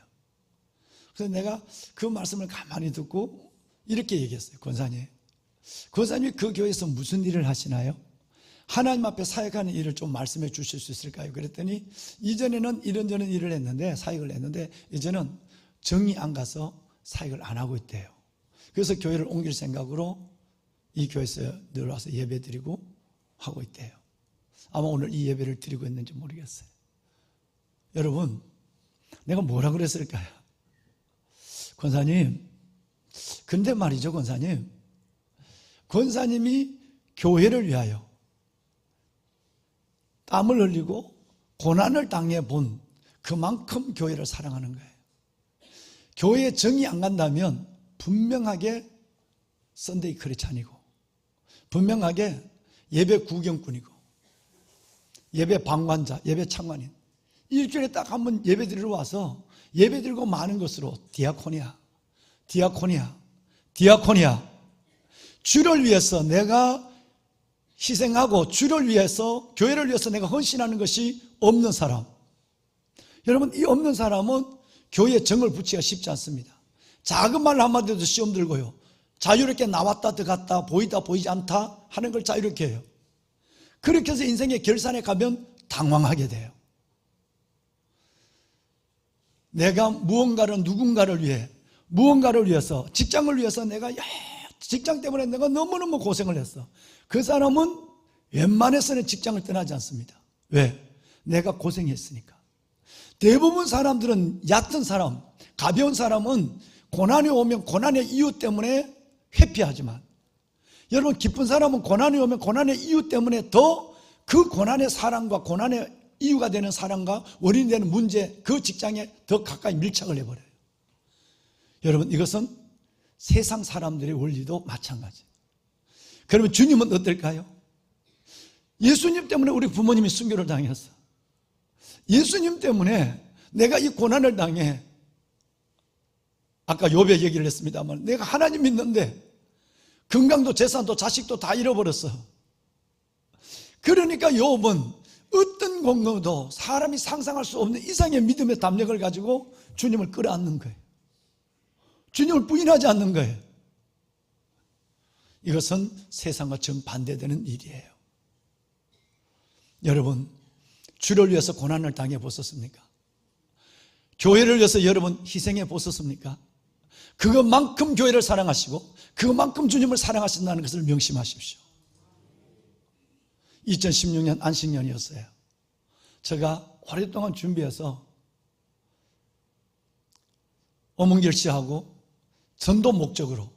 그래서 내가 그 말씀을 가만히 듣고 이렇게 얘기했어요. 권사님이 그 교회에서 무슨 일을 하시나요? 하나님 앞에 사역하는 일을 좀 말씀해 주실 수 있을까요? 그랬더니 이전에는 이런저런 일을 했는데, 사역을 했는데 이제는 정리 안 가서 사역을 안 하고 있대요. 그래서 교회를 옮길 생각으로 이 교회에서 늘 와서 예배 드리고 하고 있대요. 아마 오늘 이 예배를 드리고 있는지 모르겠어요. 여러분, 내가 뭐라 그랬을까요? 권사님, 근데 말이죠, 권사님이 교회를 위하여 땀을 흘리고 고난을 당해본 그만큼 교회를 사랑하는 거예요. 교회에 정이 안 간다면 분명하게 썬데이 크리스찬이고, 분명하게 예배 구경꾼이고, 예배 방관자, 예배 참관인, 일주일에 딱 한 번 예배 드리러 와서 예배 드리고 마는 것으로 디아코니아, 주를 위해서 내가 희생하고 주를 위해서, 교회를 위해서 내가 헌신하는 것이 없는 사람. 여러분, 이 없는 사람은 교회에 정을 붙이기가 쉽지 않습니다. 작은 말 한마디도 시험 들고요, 자유롭게 나왔다 들어갔다, 보이다 보이지 않다 하는 걸 자유롭게 해요. 그렇게 해서 인생의 결산에 가면 당황하게 돼요. 내가 누군가를 위해, 무언가를 위해서, 직장을 위해서 내가 직장 때문에 내가 너무너무 고생을 했어. 그 사람은 웬만해서는 직장을 떠나지 않습니다. 왜? 내가 고생했으니까. 대부분 사람들은, 얕은 사람, 가벼운 사람은 고난이 오면 고난의 이유 때문에 회피하지만, 여러분, 기쁜 사람은 고난이 오면 고난의 이유 때문에 더 그 고난의 사랑과 고난의 이유가 되는 사랑과 원인이 되는 문제, 그 직장에 더 가까이 밀착을 해버려요. 여러분, 이것은 세상 사람들의 원리도 마찬가지. 그러면 주님은 어떨까요? 예수님 때문에 우리 부모님이 순교를 당했어. 예수님 때문에 내가 이 고난을 당해. 아까 욥의 얘기를 했습니다만, 내가 하나님 믿는데 건강도 재산도 자식도 다 잃어버렸어. 그러니까 욥은 어떤 공경도 사람이 상상할 수 없는 이상의 믿음의 담력을 가지고 주님을 끌어안는 거예요. 주님을 부인하지 않는 거예요. 이것은 세상과 정반대되는 일이에요. 여러분, 주를 위해서 고난을 당해 보셨습니까? 교회를 위해서 여러분 희생해 보셨습니까? 그것만큼 교회를 사랑하시고 그것만큼 주님을 사랑하신다는 것을 명심하십시오. 2016년 안식년이었어요. 제가 오랫동안 준비해서 어문결 씨하고 전도 목적으로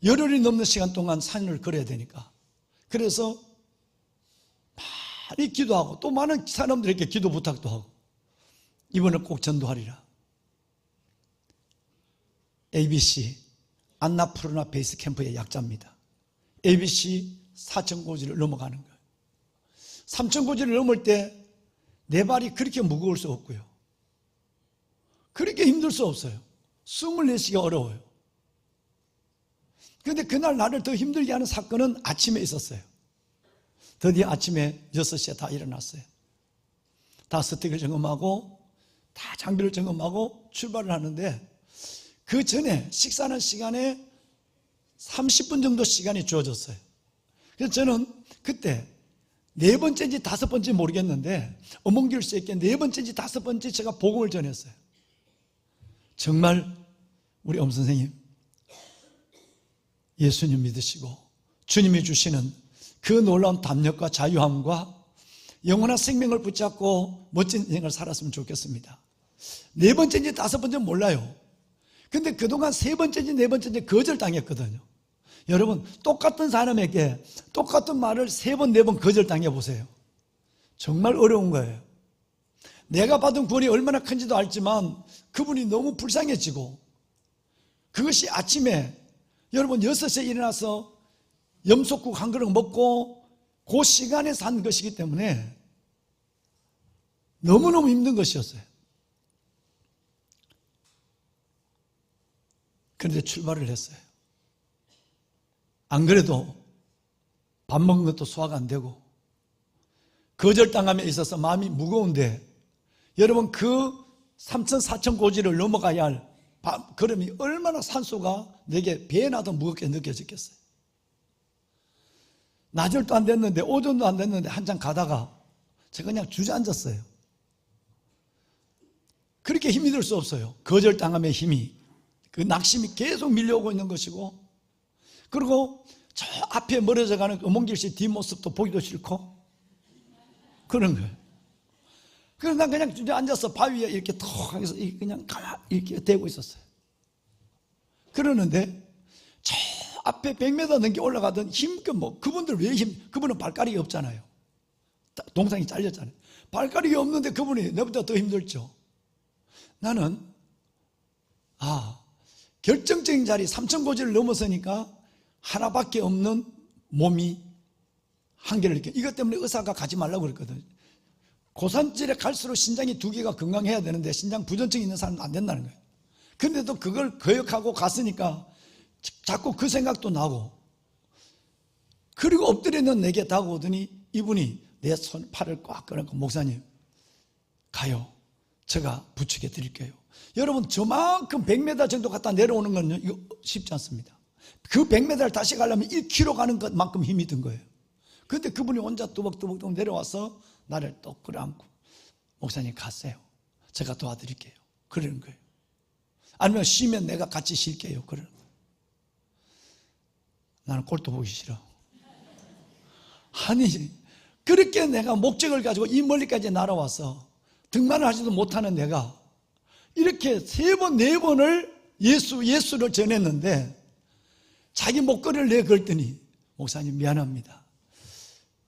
열흘이 넘는 시간 동안 산을 걸어야 되니까, 그래서 많이 기도하고 또 많은 사람들에게 기도 부탁도 하고, 이번에 꼭 전도하리라. ABC 안나푸르나 베이스 캠프의 약자입니다. ABC 4,000고지를 넘어가는 거예요. 3,000고지를 넘을 때 내 발이 그렇게 무거울 수 없고요, 그렇게 힘들 수 없어요. 숨을 내쉬기가 어려워요. 그런데 그날 나를 더 힘들게 하는 사건은 아침에 있었어요. 드디어 아침에 6시에 다 일어났어요. 다 스틱을 점검하고 다 장비를 점검하고 출발을 하는데, 그 전에 식사하는 시간에 30분 정도 시간이 주어졌어요. 그래서 저는 그때 4번째인지 5번째 모르겠는데 어몽길 씨에게 4번째인지 5번째 제가 복음을 전했어요. 정말 우리 엄 선생님, 예수님 믿으시고 주님이 주시는 그 놀라운 담력과 자유함과 영원한 생명을 붙잡고 멋진 인생을 살았으면 좋겠습니다. 4번째인지 5번째 몰라요. 근데 그동안 3번째인지 4번째인지 거절당했거든요. 여러분, 똑같은 사람에게 똑같은 말을 3번, 4번 거절당해 보세요. 정말 어려운 거예요. 내가 받은 구원이 얼마나 큰지도 알지만 그분이 너무 불쌍해지고, 그것이 아침에 여러분 6시에 일어나서 염소국 한 그릇 먹고 그 시간에 산 것이기 때문에 너무너무 힘든 것이었어요. 그런데 출발을 했어요. 안 그래도 밥 먹은 것도 소화가 안 되고 거절당함에 있어서 마음이 무거운데, 여러분 그 3,000, 4,000고지를 넘어가야 할 걸음이 얼마나 산소가 내게 배에 나도 무겁게 느껴졌겠어요. 나절도 안 됐는데 오전도 안 됐는데 한참 가다가 제가 그냥 주저앉았어요. 그렇게 힘이 들 수 없어요. 거절당함의 힘이, 그 낙심이 계속 밀려오고 있는 것이고, 그리고 저 앞에 멀어져 가는 음홍길 씨 뒷모습도 보기도 싫고 그런 거예요. 그래서 난 그냥 주저앉아서 바위에 이렇게 턱 해서 그냥 가만히 이렇게 대고 있었어요. 그러는데 저 앞에 100m 넘게 올라가던 힘껏 그분들 왜 그분은 발가락이 없잖아요. 동상이 잘렸잖아요. 발가락이 없는데 그분이 내보다 더 힘들죠. 나는 결정적인 자리 3,000고지를 넘어서니까 하나밖에 없는 몸이 한계를 느껴. 이것 때문에 의사가 가지 말라고 그랬거든요. 고산질에 갈수록 신장이 2개가 건강해야 되는데 신장 부전증이 있는 사람은 안 된다는 거예요. 근데도 그걸 거역하고 갔으니까 자꾸 그 생각도 나고, 그리고 엎드려는 내게 다가오더니 이분이 내 손 팔을 꽉 끌어안고, 목사님 가요, 제가 부축해 드릴게요. 여러분, 저만큼 100m 정도 갔다 내려오는 건요, 이거 쉽지 않습니다. 그 100m를 다시 가려면 1km 가는 것만큼 힘이 든 거예요. 그런데 그분이 혼자 뚜벅뚜벅 내려와서 나를 또 끌어안고, 목사님 가세요, 제가 도와드릴게요, 그러는 거예요. 아니면 쉬면 내가 같이 쉴게요, 그러는 거예요. 나는 꼴도 보기 싫어. 아니, 그렇게 내가 목적을 가지고 이 멀리까지 날아와서 등반을 하지도 못하는 내가 이렇게 3번, 4번을 예수를 전했는데 자기 목걸이를 내 걸더니, 목사님 미안합니다,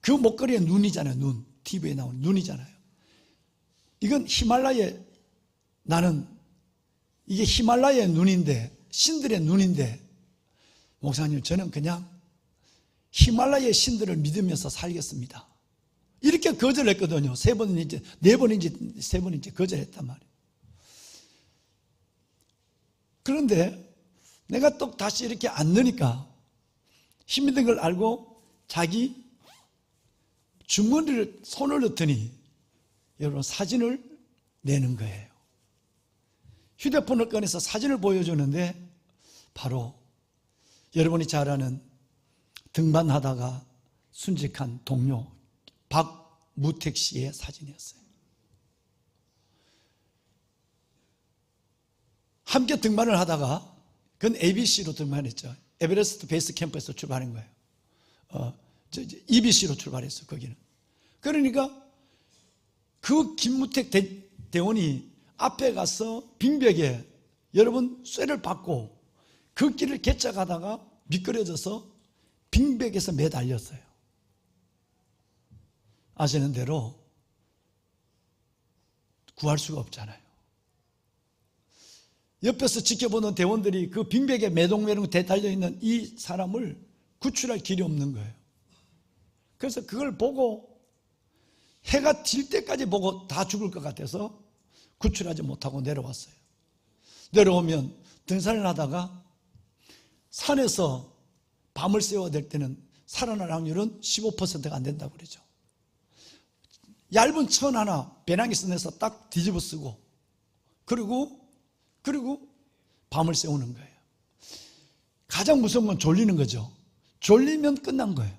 그 목걸이에 눈이잖아요. 눈, TV에 나오는 눈이잖아요. 이건 이게 히말라야의 눈인데, 신들의 눈인데, 목사님 저는 그냥 히말라야의 신들을 믿으면서 살겠습니다, 이렇게 거절했거든요. 3번인지 4번인지 3번인지 거절했단 말이에요. 그런데 내가 또 다시 이렇게 앉으니까 힘이 든 걸 알고 자기 주머니를 손을 넣더니 여러분 사진을 내는 거예요. 휴대폰을 꺼내서 사진을 보여주는데 바로 여러분이 잘 아는 등반하다가 순직한 동료 박무택 씨의 사진이었어요. 함께 등반을 하다가, 그건 ABC로 등반했죠. 에베레스트 베이스 캠프에서 출발한 거예요. EBC로 출발했어, 거기는. 그러니까 그 김무택 대원이 앞에 가서 빙벽에 여러분 쇠를 받고 그 길을 개척하다가 미끄러져서 빙벽에서 매달렸어요. 아시는 대로 구할 수가 없잖아요. 옆에서 지켜보는 대원들이 그 빙벽에 매동매동 달려있는 이 사람을 구출할 길이 없는 거예요. 그래서 그걸 보고 해가 질 때까지 보고 다 죽을 것 같아서 구출하지 못하고 내려왔어요. 내려오면 등산을 하다가 산에서 밤을 새워야 될 때는 살아날 확률은 15%가 안 된다고 그러죠. 얇은 천 하나 배낭에 써내서 딱 뒤집어 쓰고 그리고 밤을 새우는 거예요. 가장 무서운 건 졸리는 거죠. 졸리면 끝난 거예요.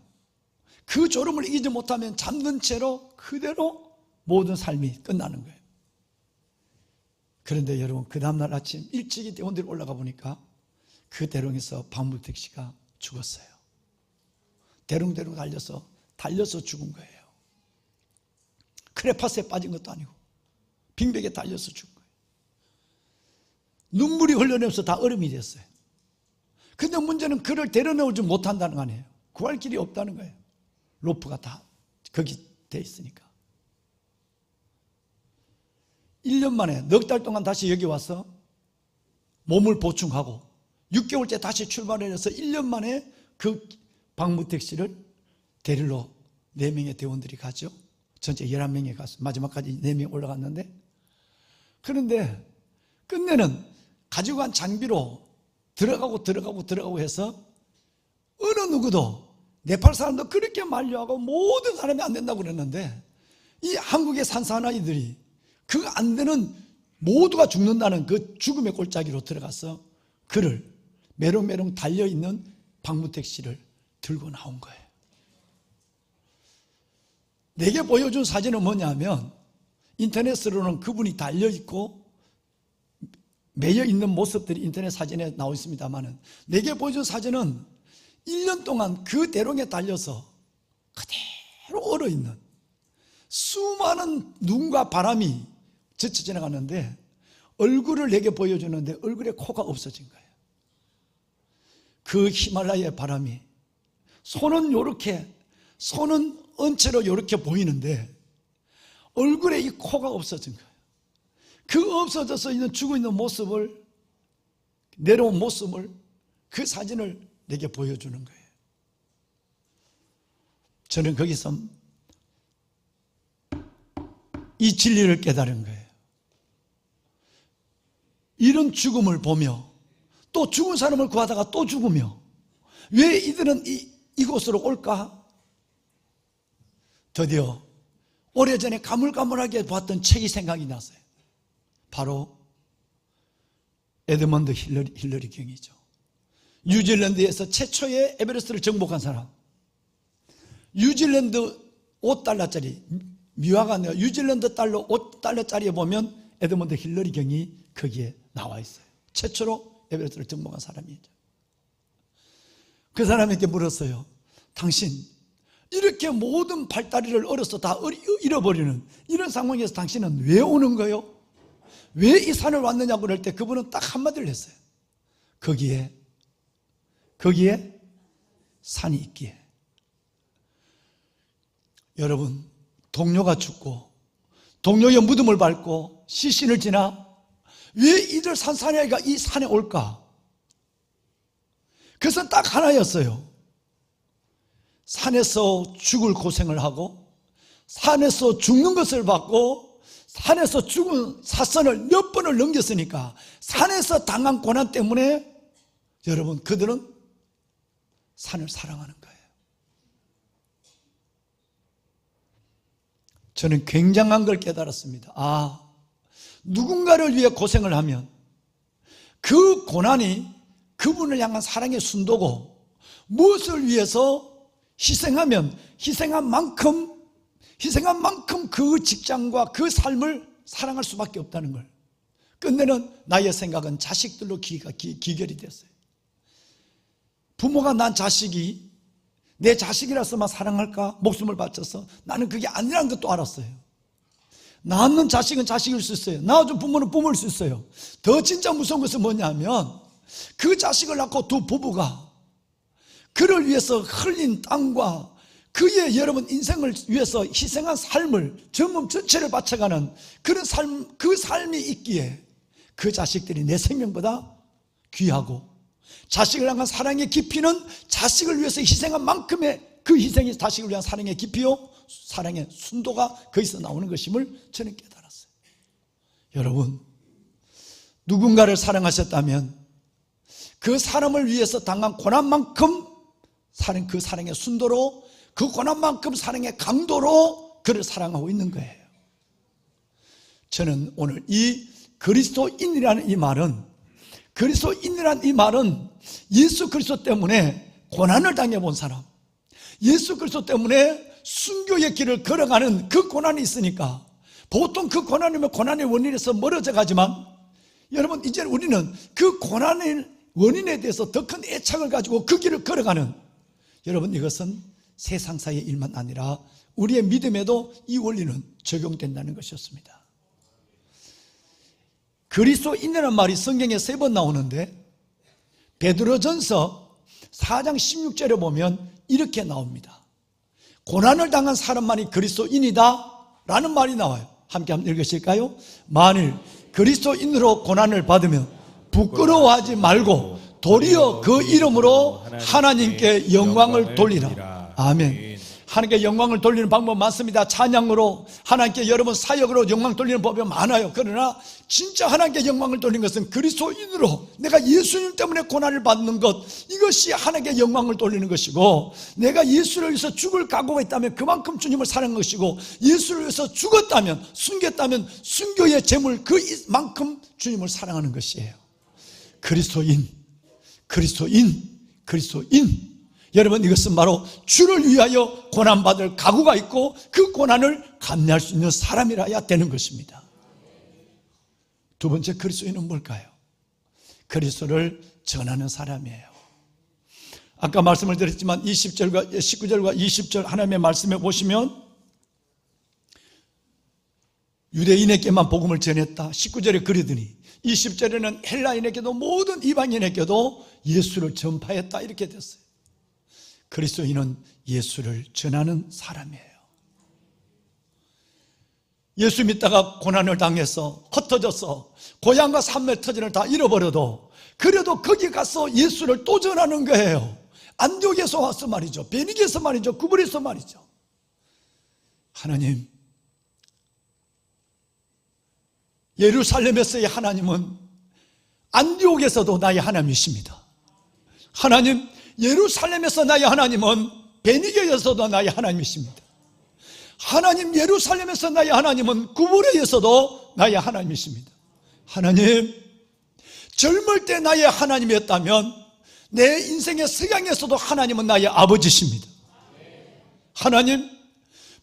그 졸음을 이기지 못하면 잠든 채로 그대로 모든 삶이 끝나는 거예요. 그런데 여러분, 그 다음날 아침 일찍이 대원들이 올라가 보니까 그 대롱에서 박무택 씨가 죽었어요. 대롱대롱 달려서 죽은 거예요. 크레파스에 빠진 것도 아니고 빙벽에 달려서 죽은 거예요. 눈물이 흘러내면서 다 얼음이 됐어요. 근데 문제는 그를 데려내오지 못한다는 거 아니에요. 구할 길이 없다는 거예요. 로프가 다 거기 돼 있으니까. 1년 만에 넉 달 동안 다시 여기 와서 몸을 보충하고 6개월째 다시 출발해서 1년 만에 그 박무택 씨를 데리러 4명의 대원들이 가죠. 전체 11명이 갔어요. 마지막까지 4명이 올라갔는데, 그런데 끝내는 가지고 간 장비로 들어가고 해서 어느 누구도, 네팔 사람도 그렇게 만류하고 모든 사람이 안 된다고 그랬는데 이 한국의 산사나이들이 그 안 되는 모두가 죽는다는 그 죽음의 골짜기로 들어가서 그를 메롱메롱 달려있는 박무택 씨를 들고 나온 거예요. 내게 보여준 사진은 뭐냐면 인터넷으로는 그분이 달려있고 매여있는 모습들이 인터넷 사진에 나와 있습니다만 내게 보여준 사진은 1년 동안 그 대롱에 달려서 그대로 얼어있는 수많은 눈과 바람이 젖혀 지나가는데 얼굴을 내게 보여주는데 얼굴에 코가 없어진 거예요. 그 히말라야의 바람이 손은 언체로 이렇게 보이는데 얼굴에 이 코가 없어진 거예요. 그 없어져서 있는 죽어 있는 모습을, 내려온 모습을, 그 사진을 내게 보여주는 거예요. 저는 거기서 이 진리를 깨달은 거예요. 이런 죽음을 보며 또 죽은 사람을 구하다가 또 죽으며 왜 이들은 이곳으로 올까? 드디어 오래전에 가물가물하게 봤던 책이 생각이 났어요. 바로 에드먼드 힐러리 경이죠. 뉴질랜드에서 최초의 에베레스트를 정복한 사람. 뉴질랜드 5달러짜리, 미화가 아니라 뉴질랜드 달러 5달러짜리에 보면 에드먼드 힐러리 경이 거기에 나와 있어요. 최초로 에베레스트를 정복한 사람이죠. 그 사람에게 물었어요. 당신 이렇게 모든 발다리를 얼어서 다 잃어버리는 이런 상황에서 당신은 왜 오는 거요? 왜 이 산을 왔느냐고 그럴 때 그분은 딱 한마디를 했어요. 거기에 산이 있기에. 여러분, 동료가 죽고 동료의 무덤을 밟고 시신을 지나 왜 이들 산사냐이가 이 산에 올까? 그것은 딱 하나였어요. 산에서 죽을 고생을 하고 산에서 죽는 것을 받고 산에서 죽은 사선을 몇 번을 넘겼으니까 산에서 당한 고난 때문에 여러분 그들은 산을 사랑하는 거예요. 저는 굉장한 걸 깨달았습니다. 누군가를 위해 고생을 하면 그 고난이 그분을 향한 사랑의 순도고 무엇을 위해서 희생하면 희생한 만큼 그 직장과 그 삶을 사랑할 수밖에 없다는 걸 끝내는 나의 생각은 자식들로 기결이 됐어요. 부모가 난 자식이 내 자식이라서만 사랑할까? 목숨을 바쳐서 나는 그게 아니라는 것도 알았어요. 낳는 자식은 자식일 수 있어요. 낳아준 부모는 부모일 수 있어요. 더 진짜 무서운 것은 뭐냐면 그 자식을 낳고 두 부부가 그를 위해서 흘린 땀과 그의 여러분 인생을 위해서 희생한 삶을 전몸 전체를 바쳐가는 그런 삶, 그 삶이 있기에 그 자식들이 내 생명보다 귀하고 자식을 향한 사랑의 깊이는 자식을 위해서 희생한 만큼의 그 희생이 자식을 위한 사랑의 깊이요 사랑의 순도가 거기서 나오는 것임을 저는 깨달았어요. 여러분, 누군가를 사랑하셨다면 그 사람을 위해서 당한 고난만큼 그 사랑의 순도로 그 고난만큼 사랑의 강도로 그를 사랑하고 있는 거예요. 저는 오늘 이 그리스도인이라는 이 말은 예수 그리스도 때문에 고난을 당해본 사람, 예수 그리스도 때문에 순교의 길을 걸어가는 그 고난이 있으니까 보통 그 고난이면 고난의 원인에서 멀어져 가지만 여러분 이제 우리는 그 고난의 원인에 대해서 더 큰 애착을 가지고 그 길을 걸어가는 여러분 이것은 세상사의 일만 아니라 우리의 믿음에도 이 원리는 적용된다는 것이었습니다. 그리스도인이라는 말이 성경에 3번 나오는데 베드로전서 4장 16절에 보면 이렇게 나옵니다. 고난을 당한 사람만이 그리스도인이다 라는 말이 나와요. 함께 한번 읽으실까요? 만일 그리스도인으로 고난을 받으면 부끄러워하지 말고 도리어 그 이름으로 하나님께 영광을 돌리라. 아멘. 하나님께 영광을 돌리는 방법 많습니다. 찬양으로, 하나님께 여러분 사역으로 영광 돌리는 법이 많아요. 그러나 진짜 하나님께 영광을 돌리는 것은 그리스도인으로 내가 예수님 때문에 고난을 받는 것, 이것이 하나님께 영광을 돌리는 것이고, 내가 예수를 위해서 죽을 각오가 있다면 그만큼 주님을 사랑한 것이고, 예수를 위해서 죽었다면, 숨겼다면 순교의 제물 그만큼 주님을 사랑하는 것이에요. 그리스도인. 여러분, 이것은 바로 주를 위하여 고난받을 각오가 있고 그 고난을 감내할 수 있는 사람이라야 되는 것입니다. 두 번째 그리스도인은 뭘까요? 그리스도를 전하는 사람이에요. 아까 말씀을 드렸지만 19절과 20절 하나님의 말씀에 보시면 유대인에게만 복음을 전했다. 19절에 그러더니 20절에는 헬라인에게도 모든 이방인에게도 예수를 전파했다. 이렇게 됐어요. 그리스도인은 예수를 전하는 사람이에요. 예수 믿다가 고난을 당해서 흩어져서 고향과 산맥 터전을 다 잃어버려도 그래도 거기 가서 예수를 또 전하는 거예요. 안디옥에서 와서 말이죠. 베니게에서 말이죠. 구브리에서 말이죠. 하나님, 예루살렘에서의 하나님은 안디옥에서도 나의 하나님이십니다. 하나님, 예루살렘에서 나의 하나님은 베니게에서도 나의 하나님이십니다. 하나님, 예루살렘에서 나의 하나님은 구브레에서도 나의 하나님이십니다. 하나님, 젊을 때 나의 하나님이었다면 내 인생의 석양에서도 하나님은 나의 아버지십니다. 하나님,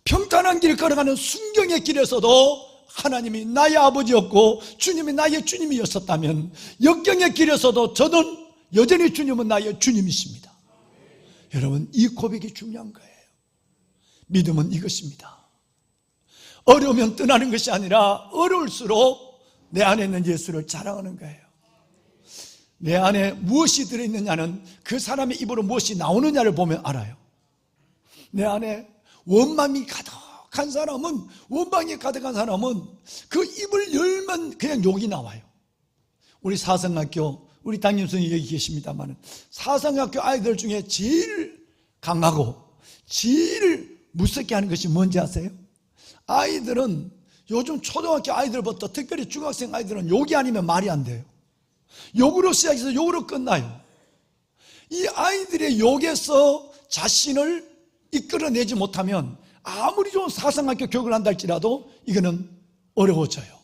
평탄한 길 걸어가는 순경의 길에서도 하나님이 나의 아버지였고 주님이 나의 주님이었었다면 역경의 길에서도 저는 여전히 주님은 나의 주님이십니다. 여러분, 이 고백이 중요한 거예요. 믿음은 이것입니다. 어려우면 떠나는 것이 아니라 어려울수록 내 안에 있는 예수를 자랑하는 거예요. 내 안에 무엇이 들어있느냐는 그 사람의 입으로 무엇이 나오느냐를 보면 알아요. 내 안에 원망이 가득한 사람은, 원망이 가득한 사람은 그 입을 열면 그냥 욕이 나와요. 우리 사성학교 우리 담임선생님 여기 계십니다만 사성학교 아이들 중에 제일 강하고 제일 무섭게 하는 것이 뭔지 아세요? 아이들은 요즘 초등학교 아이들부터 특별히 중학생 아이들은 욕이 아니면 말이 안 돼요. 욕으로 시작해서 욕으로 끝나요. 이 아이들의 욕에서 자신을 이끌어내지 못하면 아무리 좋은 사성학교 교육을 한다 할지라도 이거는 어려워져요.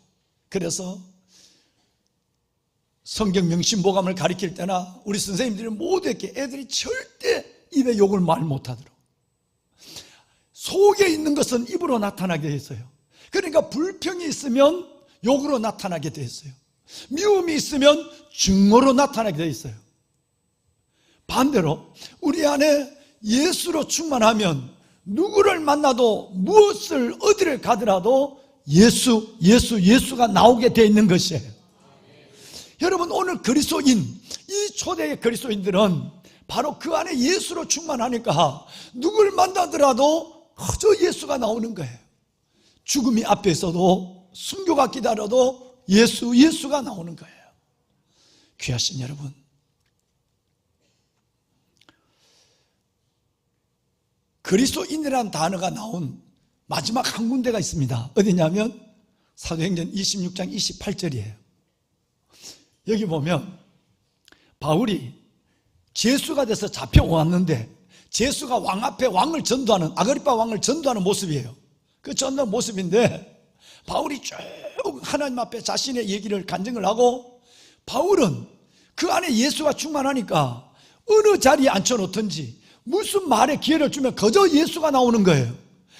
그래서 성경 명심보감을 가르칠 때나 우리 선생님들이 모두에게 애들이 절대 입에 욕을 말 못하도록, 속에 있는 것은 입으로 나타나게 했어요. 그러니까 불평이 있으면 욕으로 나타나게 돼 있어요. 미움이 있으면 증오로 나타나게 돼 있어요. 반대로 우리 안에 예수로 충만하면 누구를 만나도 무엇을 어디를 가더라도 예수가 나오게 돼 있는 것이에요. 여러분, 오늘 그리스도인, 이 초대의 그리스도인들은 바로 그 안에 예수로 충만하니까 누굴 만나더라도 그저 예수가 나오는 거예요. 죽음이 앞에 있어도, 순교가 기다려도 예수가 나오는 거예요. 귀하신 여러분, 그리스도인이라는 단어가 나온 마지막 한 군데가 있습니다. 어디냐면 사도행전 26장 28절이에요. 여기 보면 바울이 제수가 돼서 잡혀왔는데 제수가 왕 앞에 왕을 전도하는, 아그리파 왕을 전도하는 모습이에요. 그 전도하는 모습인데 바울이 쭉 하나님 앞에 자신의 얘기를 간증을 하고, 바울은 그 안에 예수가 충만하니까 어느 자리에 앉혀놓든지 무슨 말에 기회를 주면 그저 예수가 나오는 거예요.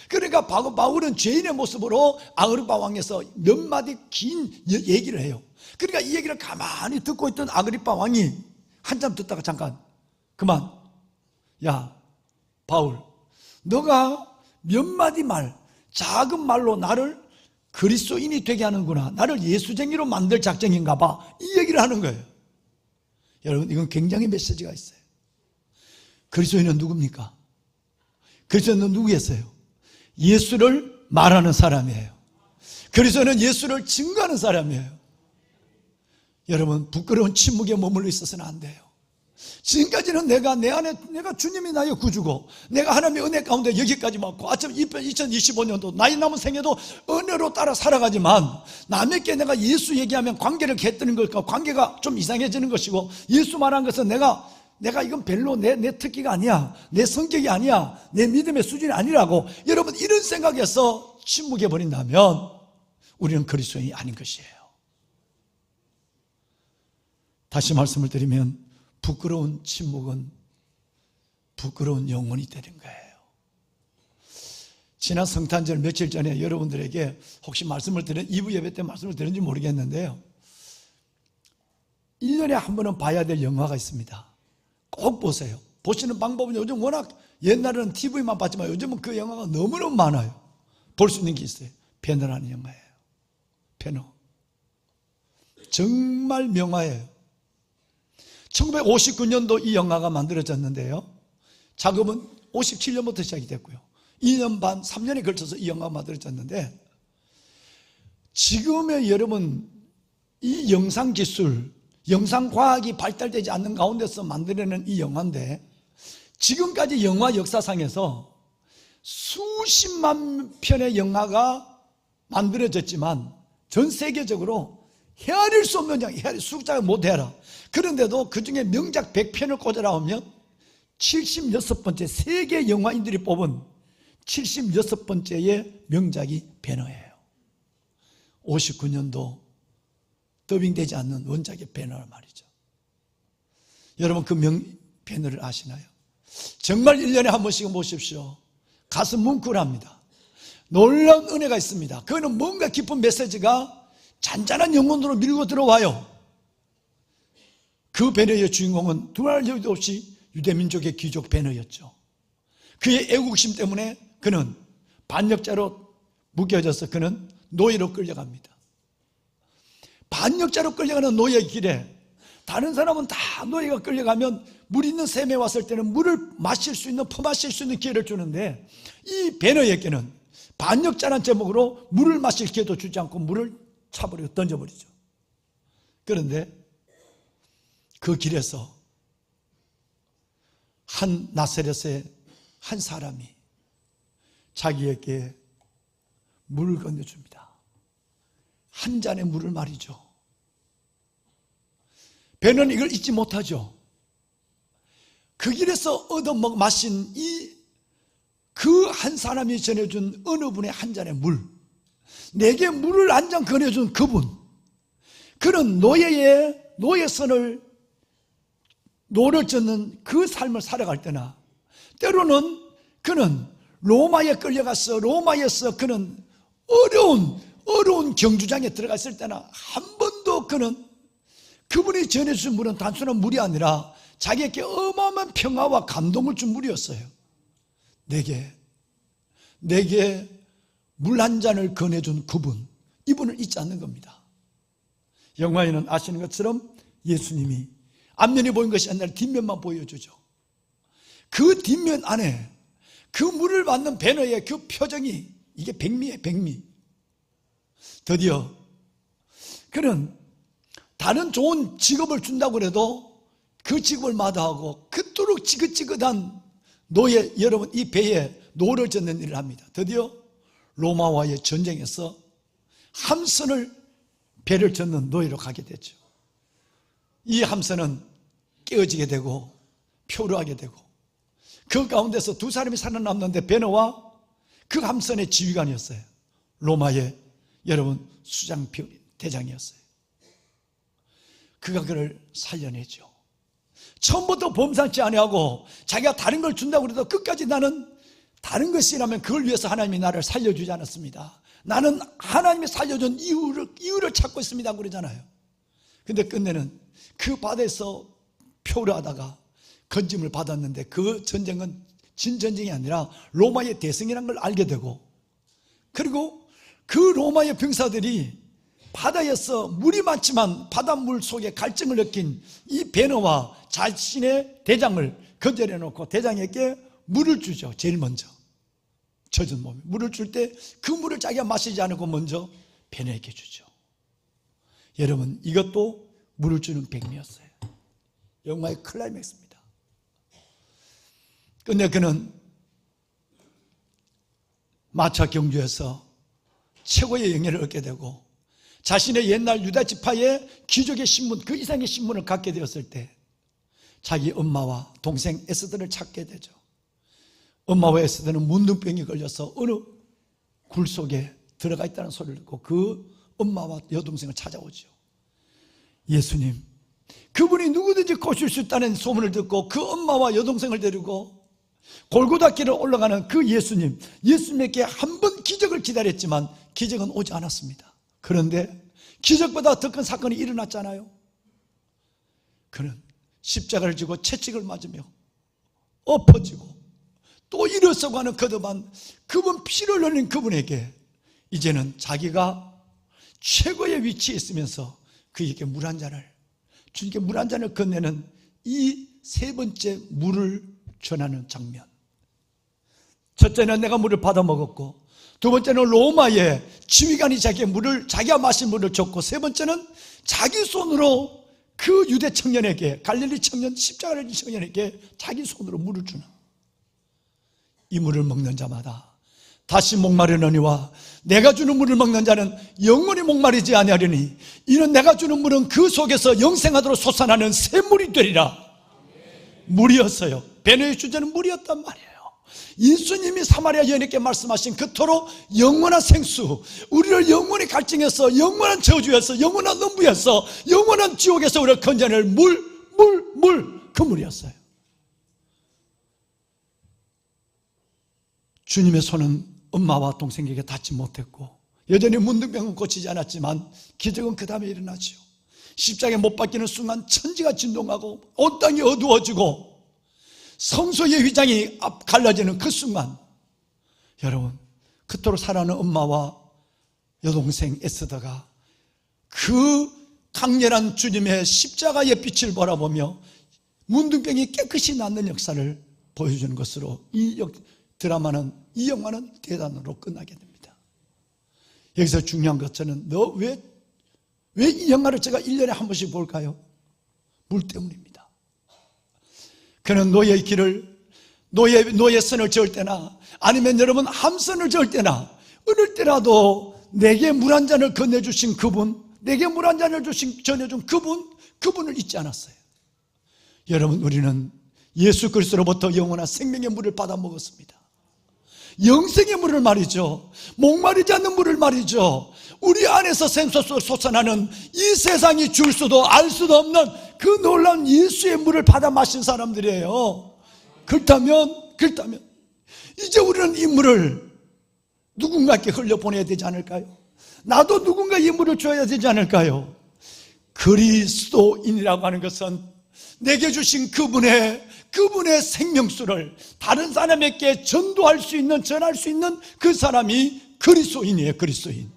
그러니까 바울은 죄인의 모습으로 아그리파 왕에서 몇 마디 긴 얘기를 해요. 그러니까 이 얘기를 가만히 듣고 있던 아그리파 왕이 한참 듣다가 잠깐 그만, 야 바울, 너가 몇 마디 말, 작은 말로 나를 그리스도인이 되게 하는구나, 나를 예수쟁이로 만들 작정인가 봐, 이 얘기를 하는 거예요. 여러분, 이건 굉장히 메시지가 있어요. 그리스도인은 누굽니까? 그리스도인은 누구겠어요? 예수를 말하는 사람이에요. 그리스도인은 예수를 증거하는 사람이에요. 여러분, 부끄러운 침묵에 머물러 있어서는 안 돼요. 지금까지는 내가 내 안에 내가 주님이 나의 구주고 내가 하나님의 은혜 가운데 여기까지 왔고 아침 2025년도 나이 남은 생애도 은혜로 따라 살아가지만 남에게 내가 예수 얘기하면 관계를 겠드는 것과 관계가 좀 이상해지는 것이고 예수 말한 것은 내가 이건 별로 내 특기가 아니야, 내 성격이 아니야, 내 믿음의 수준이 아니라고 여러분 이런 생각에서 침묵해 버린다면 우리는 그리스도인이 아닌 것이에요. 다시 말씀을 드리면 부끄러운 침묵은 부끄러운 영혼이 되는 거예요. 지난 성탄절 며칠 전에 여러분들에게 혹시 말씀을 드린 2부 예배 때 말씀을 드렸는지 모르겠는데요, 1년에 한 번은 봐야 될 영화가 있습니다. 꼭 보세요. 보시는 방법은 요즘 워낙 옛날에는 TV만 봤지만 요즘은 그 영화가 너무너무 많아요. 볼 수 있는 게 있어요. 배너라는 영화예요. 배너. 정말 명화예요. 1959년도 이 영화가 만들어졌는데요, 작업은 57년부터 시작이 됐고요, 2년 반, 3년에 걸쳐서 이 영화가 만들어졌는데, 지금의 여러분 이 영상기술, 영상과학이 발달되지 않는 가운데서 만들어낸 이 영화인데, 지금까지 영화 역사상에서 수십만 편의 영화가 만들어졌지만 전 세계적으로 헤아릴 수 없는 영화, 숫자를 못 헤아려. 그런데도 그 중에 명작 100편을 꽂아라 하면 76번째 세계 영화인들이 뽑은 76번째의 명작이 배너예요. 59년도 더빙되지 않는 원작의 배너 말이죠. 여러분 그 배너를 아시나요? 정말 1년에 한 번씩은 보십시오. 가슴 뭉클합니다. 놀라운 은혜가 있습니다. 그거는 뭔가 깊은 메시지가 잔잔한 영혼으로 밀고 들어와요. 그 배너의 주인공은 두말 여도 없이 유대민족의 귀족 배너였죠. 그의 애국심 때문에 그는 반역자로 묶여져서 그는 노예로 끌려갑니다. 반역자로 끌려가는 노예의 길에 다른 사람은 다 노예가 끌려가면 물 있는 샘에 왔을 때는 물을 마실 수 있는, 퍼마실 수 있는 기회를 주는데, 이 배너에게는 반역자란 제목으로 물을 마실 기회도 주지 않고 물을 차버리고 던져버리죠. 그런데 그 길에서 한 나사렛의 한 사람이 자기에게 물을 건네줍니다. 한 잔의 물을 말이죠. 배는 이걸 잊지 못하죠. 그 길에서 얻어 마신 그 한 사람이 전해준 어느 분의 한 잔의 물, 내게 물을 한 잔 건네준 그분, 그는 노예선을 노를 젓는 그 삶을 살아갈 때나, 때로는 그는 로마에 끌려가서 로마에서 그는 어려운 경주장에 들어갔을 때나 한 번도 그분이 전해준 물은 단순한 물이 아니라 자기에게 어마어마한 평화와 감동을 준 물이었어요. 내게 물 한 잔을 건네준 그분, 이분을 잊지 않는 겁니다. 영화에는 아시는 것처럼 예수님이 앞면이 보인 것이 아니라 뒷면만 보여주죠. 그 뒷면 안에 그 물을 받는 배너의 그 표정이, 이게 백미예요, 백미. 드디어 그는 다른 좋은 직업을 준다고 해도 그 직업을 마다하고 그토록 지긋지긋한 노예, 여러분 이 배에 노를 젓는 일을 합니다. 드디어 로마와의 전쟁에서 함선을 배를 젓는 노예로 가게 되죠. 이 함선은 깨어지게 되고 표류하게 되고, 그 가운데서 두 사람이 살아남는데 배너와 그 함선의 지휘관이었어요. 로마의 여러분 수장 대장이었어요. 그가 그를 살려내죠. 처음부터 범상치 아니하고 자기가 다른 걸 준다고 해도 끝까지 나는 다른 것이라면 그걸 위해서 하나님이 나를 살려주지 않았습니다. 나는 하나님이 살려준 이유를 찾고 있습니다 그러잖아요. 근데 끝내는 그 바다에서 표류하다가 건짐을 받았는데 그 전쟁은 진전쟁이 아니라 로마의 대승이라는 걸 알게 되고, 그리고 그 로마의 병사들이 바다에서 물이 많지만 바닷물 속에 갈증을 느낀 이 배너와 자신의 대장을 거절해 놓고 대장에게 물을 주죠. 제일 먼저 젖은 몸에 물을 줄 때 그 물을 자기가 마시지 않고 먼저 배너에게 주죠. 여러분 이것도 물을 주는 백미였어요. 영화의 클라이맥스입니다. 근데 그는 마차 경주에서 최고의 영예를 얻게 되고 자신의 옛날 유다 지파의 귀족의 신분, 그 이상의 신분을 갖게 되었을 때 자기 엄마와 동생 에스더를 찾게 되죠. 엄마와 에스더는 문둥병이 걸려서 어느 굴 속에 들어가 있다는 소리를 듣고 그 엄마와 여동생을 찾아오죠. 예수님, 그분이 누구든지 고칠 수 있다는 소문을 듣고 그 엄마와 여동생을 데리고 골고다 길을 올라가는 그 예수님에게 한 번 기적을 기다렸지만 기적은 오지 않았습니다. 그런데 기적보다 더 큰 사건이 일어났잖아요. 그는 십자가를 지고 채찍을 맞으며 엎어지고 또 일어서고 하는 그동안 그분 피를 흘린 그분에게 이제는 자기가 최고의 위치에 있으면서 그에게 물 한 잔을, 주님께 물 한 잔을 건네는 이 세 번째 물을 전하는 장면. 첫째는 내가 물을 받아 먹었고, 두 번째는 로마의 지휘관이 자기가 마신 물을 줬고, 세 번째는 자기 손으로 그 유대 청년에게, 갈릴리 청년, 십자가를 진 청년에게 자기 손으로 물을 주는, 이 물을 먹는 자마다 다시 목마르느니와 내가 주는 물을 먹는 자는 영원히 목마르지 아니하리니 이는 내가 주는 물은 그 속에서 영생하도록 솟아나는 샘물이 되리라. 물이었어요. 베네의 주제는 물이었단 말이에요. 예수님이 사마리아 여인에게 말씀하신 그토록 영원한 생수, 우리를 영원히 갈증해서 영원한 저주에서 영원한 넘부에서 영원한 지옥에서 우리를 건져낼 그 물이었어요. 주님의 손은 엄마와 동생에게 닿지 못했고 여전히 문둥병은 고치지 않았지만 기적은 그 다음에 일어나죠. 십자가에 못 박히는 순간 천지가 진동하고 온 땅이 어두워지고 성소의 휘장이 갈라지는 그 순간, 여러분, 그토록 사랑하는 엄마와 여동생 에스더가 그 강렬한 주님의 십자가의 빛을 바라보며 문둥병이 깨끗이 낫는 역사를 보여주는 것으로 이 영화는 대단으로 끝나게 됩니다. 여기서 중요한 것은 왜 이 영화를 제가 1년에 한 번씩 볼까요? 물 때문입니다. 그는 노예의 길을, 노예 선을 저을 때나 아니면 여러분 함선을 저을 때나 어느 때라도 내게 물 한 잔을 건네주신 그분, 내게 물 한 잔을 전해준 그분을 잊지 않았어요. 여러분, 우리는 예수 그리스도로부터 영원한 생명의 물을 받아 먹었습니다. 영생의 물을 말이죠. 목마르지 않는 물을 말이죠. 우리 안에서 샘솟아 솟아나는 이 세상이 줄 수도 알 수도 없는 그 놀라운 예수의 물을 받아 마신 사람들이에요. 그렇다면 이제 우리는 이 물을 누군가에게 흘려보내야 되지 않을까요? 나도 누군가 이 물을 줘야 되지 않을까요? 그리스도인이라고 하는 것은 내게 주신 그분의 생명수를 다른 사람에게 전할 수 있는 그 사람이 그리스도인이에요. 그리스도인.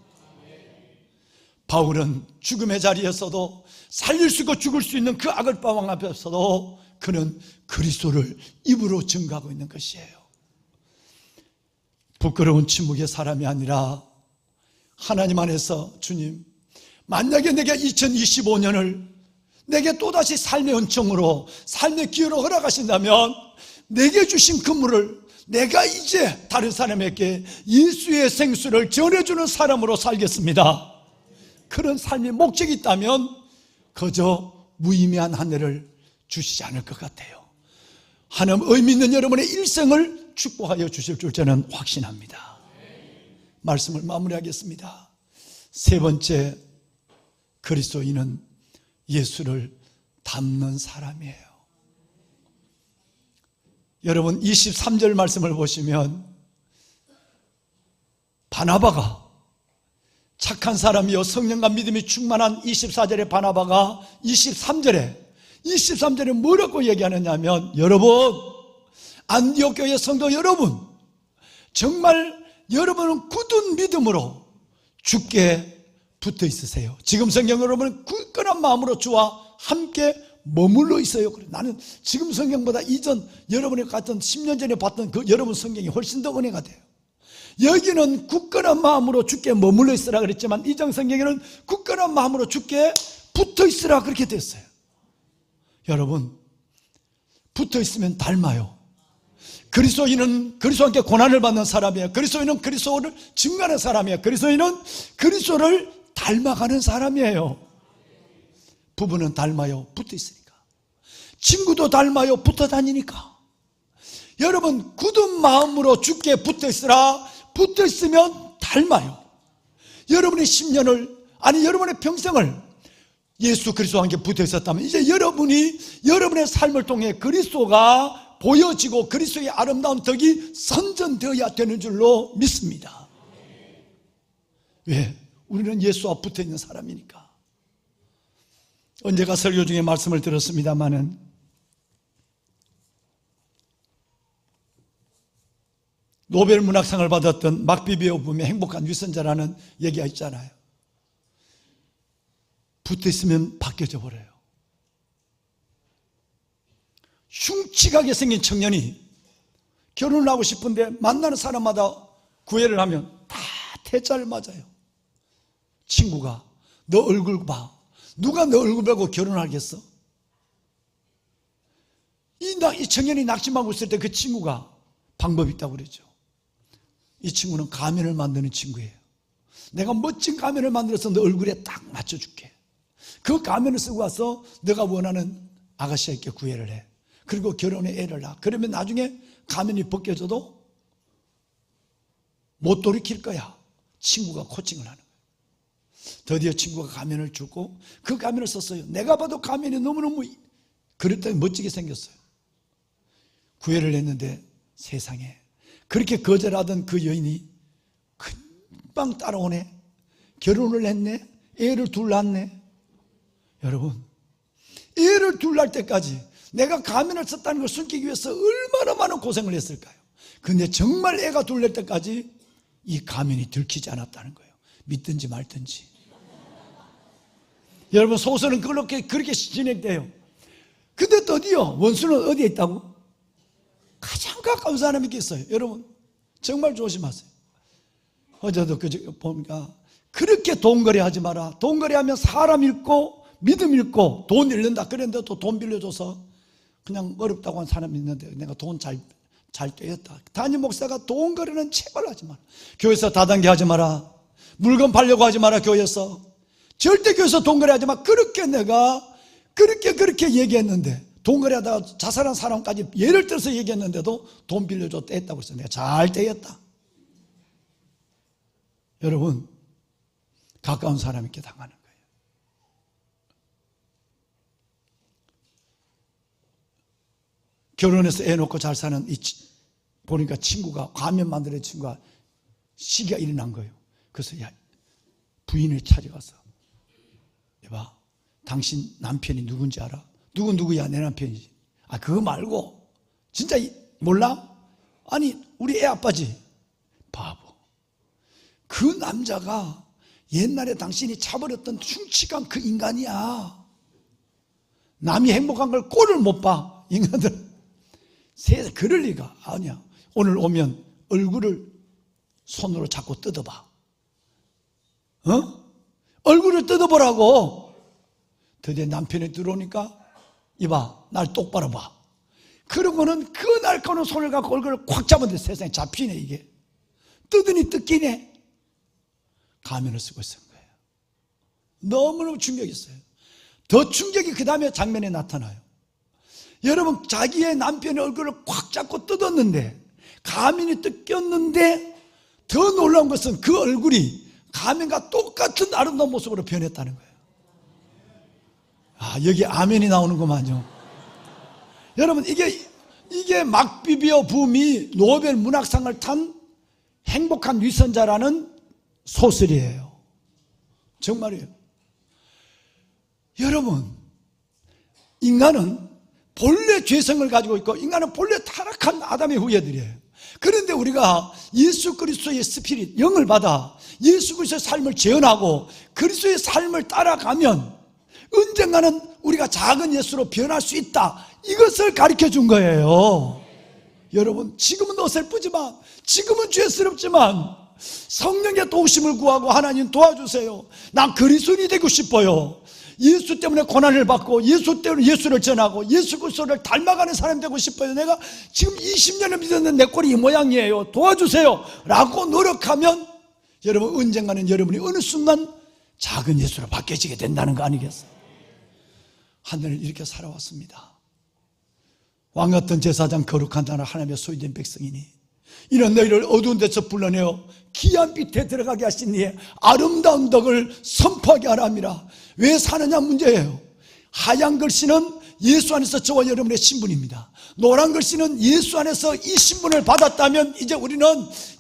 바울은 죽음의 자리에서도 살릴 수 있고 죽을 수 있는 그 아글바 왕 앞에서도 그는 그리스도를 입으로 증거하고 있는 것이에요. 부끄러운 침묵의 사람이 아니라 하나님 안에서, 주님, 만약에 내가 2025년을 내게 또다시 삶의 은총으로, 삶의 기회로 허락하신다면 내게 주신 그 물을 내가 이제 다른 사람에게 예수의 생수를 전해주는 사람으로 살겠습니다. 그런 삶의 목적이 있다면 그저 무의미한 한 해를 주시지 않을 것 같아요. 하나님 의미 있는 여러분의 일생을 축복하여 주실 줄 저는 확신합니다. 말씀을 마무리하겠습니다. 세 번째, 그리스도인은 예수를 닮는 사람이에요. 여러분, 23절 말씀을 보시면 바나바가 착한 사람이요 성령과 믿음이 충만한 24절의 바나바가 23절에 뭐라고 얘기하느냐 하면, 여러분, 안디옥 교회 성도 여러분, 정말 여러분은 굳은 믿음으로 주께 붙어 있으세요. 지금 성경 여러분은 굳건한 마음으로 주와 함께 머물러 있어요. 나는 지금 성경보다 이전 여러분이 같은 10년 전에 봤던 그 여러분 성경이 훨씬 더 은혜가 돼요. 여기는 굳건한 마음으로 주께 머물러 있으라 그랬지만 이전 성경에는 굳건한 마음으로 주께 붙어 있으라 그렇게 됐어요. 여러분, 붙어 있으면 닮아요. 그리스도인은 그리스도와 함께 고난을 받는 사람이에요. 그리스도인은 그리스도를 증거하는 사람이에요. 그리스도인은 그리스도를 닮아가는 사람이에요. 부부는 닮아요. 붙어 있으니까. 친구도 닮아요. 붙어 다니니까. 여러분, 굳은 마음으로 주께 붙어 있으라. 붙어 있으면 닮아요. 여러분의 10년을, 아니 여러분의 평생을 예수 그리스도와 함께 붙어 있었다면 이제 여러분이 여러분의 삶을 통해 그리스도가 보여지고 그리스도의 아름다운 덕이 선전되어야 되는 줄로 믿습니다. 왜? 우리는 예수와 붙어 있는 사람이니까. 언제가 설교 중에 말씀을 들었습니다마는 노벨 문학상을 받았던 막비비오 붐의 행복한 위선자라는 얘기가 있잖아요. 붙어 있으면 바뀌어져 버려요. 흉측하게 생긴 청년이 결혼을 하고 싶은데 만나는 사람마다 구애를 하면 다 태자를 맞아요. 친구가 너 얼굴 봐. 누가 너 얼굴 보고 결혼하겠어? 이 청년이 낙심하고 있을 때 그 친구가 방법이 있다고 그랬죠. 이 친구는 가면을 만드는 친구예요. 내가 멋진 가면을 만들어서 너 얼굴에 딱 맞춰줄게. 그 가면을 쓰고 와서 너가 원하는 아가씨에게 구애를 해. 그리고 결혼에 애를 낳아. 그러면 나중에 가면이 벗겨져도 못 돌이킬 거야. 친구가 코칭을 하는 거예요. 드디어 친구가 가면을 주고 그 가면을 썼어요. 내가 봐도 가면이 너무너무 그랬더니 멋지게 생겼어요. 구애를 했는데 세상에 그렇게 거절하던 그 여인이 금방 따라오네. 결혼을 했네. 애를 둘 낳네. 여러분, 애를 둘 낳을 때까지 내가 가면을 썼다는 걸 숨기기 위해서 얼마나 많은 고생을 했을까요? 근데 정말 애가 둘 날 때까지 이 가면이 들키지 않았다는 거예요. 믿든지 말든지. 여러분, 소설은 그렇게 진행돼요. 근데 드디어 원수는 어디에 있다고? 가장 가까운 사람이 있겠어요. 여러분, 정말 조심하세요. 어제도 보니까 그렇게 돈거래 하지 마라. 돈거래 하면 사람 잃고 믿음 잃고 돈 잃는다. 그런데 또 돈 빌려줘서 그냥 어렵다고 한 사람이 있는데 내가 돈 잘 떼었다. 담임 목사가 돈 거래는 제발 하지 마라. 교회에서 다단계 하지 마라. 물건 팔려고 하지 마라. 교회에서 절대 교회에서 돈 거래 하지 마. 그렇게 내가 그렇게 얘기했는데 돈 거래하다가 자살한 사람까지 예를 들어서 얘기했는데도 돈 빌려줘 떼었다고 했어요. 내가 잘 떼었다. 여러분, 가까운 사람에게 당하는 거예요. 결혼해서 애 놓고 잘 사는 보니까 친구가 가면 만드는 친구가 시기가 일어난 거예요. 그래서 부인을 찾아가서 여봐, 당신 남편이 누군지 알아? 누구야? 내 남편이지. 그거 말고 진짜 몰라? 아니 우리 애 아빠지. 바보. 그 남자가 옛날에 당신이 차버렸던 흉측한 그 인간이야. 남이 행복한 걸 꼴을 못 봐. 인간들 세상 그럴 리가 아니야. 오늘 오면 얼굴을 손으로 잡고 뜯어봐. 얼굴을 뜯어보라고. 드디어 남편이 들어오니까 이봐, 날 똑바로 봐. 그러고는 그 날카로운 손을 갖고 얼굴을 콱 잡았는데 세상에 잡히네. 이게 뜯으니 뜯기네. 가면을 쓰고 있었던 거예요. 너무너무 충격이었어요. 더 충격이 그 다음에 장면에 나타나요. 여러분, 자기의 남편의 얼굴을 콱 잡고 뜯었는데 가면이 뜯겼는데 더 놀라운 것은 그 얼굴이 가면과 똑같은 아름다운 모습으로 변했다는 거예요. 여기 아멘이 나오는구만요. 여러분, 이게 막비비오 붐이 노벨 문학상을 탄 행복한 위선자라는 소설이에요. 정말이에요. 여러분, 인간은 본래 죄성을 가지고 있고 인간은 본래 타락한 아담의 후예들이에요. 그런데 우리가 예수 그리스도의 스피릿, 영을 받아 예수 그리스도의 삶을 재현하고 그리스도의 삶을 따라가면 언젠가는 우리가 작은 예수로 변할 수 있다. 이것을 가르쳐 준 거예요. 여러분, 지금은 어설프지만, 지금은 죄스럽지만 성령의 도우심을 구하고 하나님 도와주세요. 난 그리스도인이 되고 싶어요. 예수 때문에 고난을 받고 예수 때문에 예수를 전하고 예수 그리스도를 닮아가는 사람이 되고 싶어요. 내가 지금 20년을 믿었는데 내 꼴이 이 모양이에요. 도와주세요 라고 노력하면 여러분 언젠가는 여러분이 어느 순간 작은 예수로 바뀌어지게 된다는 거 아니겠어요? 하늘을 이렇게 살아왔습니다. 왕같은 제사장 거룩한 나라 하나님의 소유된 백성이니 이런 너희를 어두운 데서 불러내어 기한 빛에 들어가게 하신 이의 아름다운 덕을 선포하게 하라 함이라. 왜 사느냐 문제예요. 하얀 글씨는 예수 안에서 저와 여러분의 신분입니다. 노란 글씨는 예수 안에서 이 신분을 받았다면 이제 우리는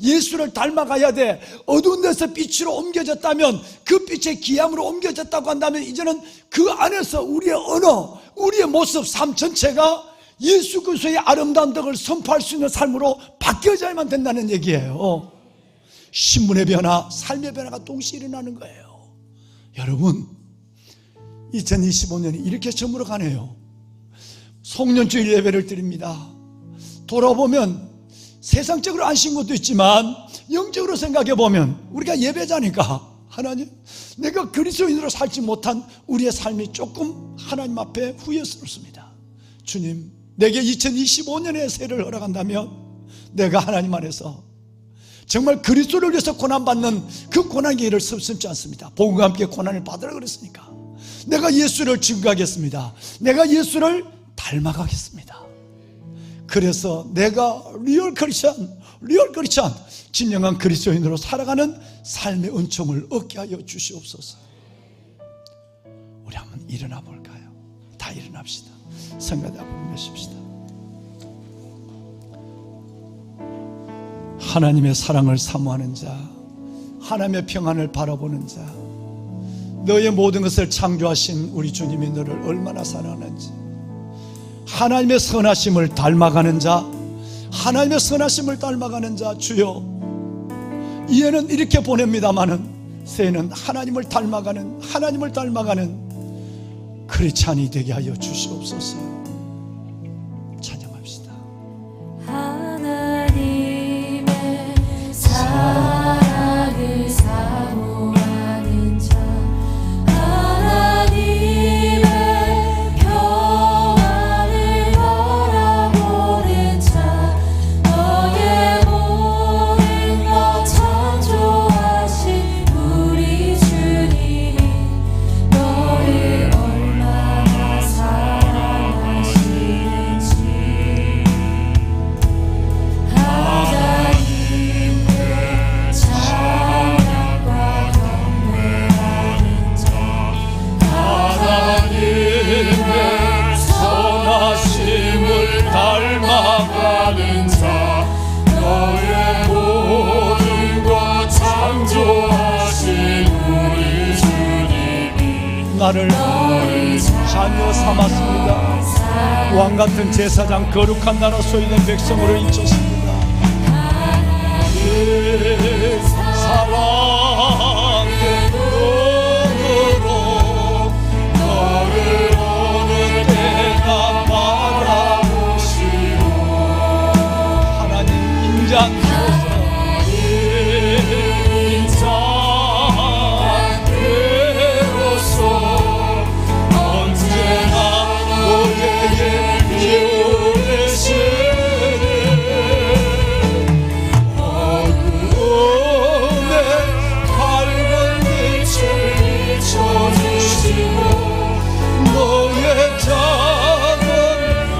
예수를 닮아가야 돼. 어두운 데서 빛으로 옮겨졌다면 그 빛의 기함으로 옮겨졌다고 한다면 이제는 그 안에서 우리의 언어, 우리의 모습, 삶 전체가 예수 그리스도의 아름다운 덕을 선포할 수 있는 삶으로 바뀌어져야만 된다는 얘기예요. 신분의 변화, 삶의 변화가 동시에 일어나는 거예요. 여러분 2025년이 이렇게 저물어 가네요. 송년주일 예배를 드립니다. 돌아보면 세상적으로 안 신 것도 있지만 영적으로 생각해 보면 우리가 예배자니까 하나님, 내가 그리스도인으로 살지 못한 우리의 삶이 조금 하나님 앞에 후회스럽습니다. 주님, 내게 2025년의 새해를 허락한다면 내가 하나님 안에서 정말 그리스도를 위해서 고난받는 그 고난의 길을 섭섭지 않습니다. 복음과 함께 고난을 받으라 그랬으니까 내가 예수를 증거하겠습니다. 내가 예수를 닮아가겠습니다. 그래서 내가 리얼 크리스천, 진정한 그리스도인으로 살아가는 삶의 은총을 얻게 하여 주시옵소서. 우리 한번 일어나 볼까요? 다 일어납시다. 성가대 한번 외칩시다. 하나님의 사랑을 사모하는 자, 하나님의 평안을 바라보는 자, 너의 모든 것을 창조하신 우리 주님이 너를 얼마나 사랑하는지, 하나님의 선하심을 닮아가는 자, 하나님의 선하심을 닮아가는 자, 주여, 이해는 이렇게 보냅니다마는 새해는 하나님을 닮아가는 크리스찬이 되게 하여 주시옵소서. 찬양합시다. 하나님의 사랑을 사모하는 자, 하나님의 평안을 바라보는 자, 너의 모든 것 창조하신 우리 주님이 너를 얼마나 사랑하시는지, 하나님의 찬양과 경배하는 자, 하나님의 선하심을 닮아가는 자, 너의 모든 것 창조하신 우리 주님이 나를 자녀 삼았습니다. 왕같은 제사장 거룩한 나라 소유된 백성으로 인쳤습니다. 그 사랑의 눈으로 너를 어느 때나 바라보시고 하나님 인자 주셔서 인자로서 언제나 너에게 기울이시는 어두움에 밝은 빛을 비춰주시고 너의 작은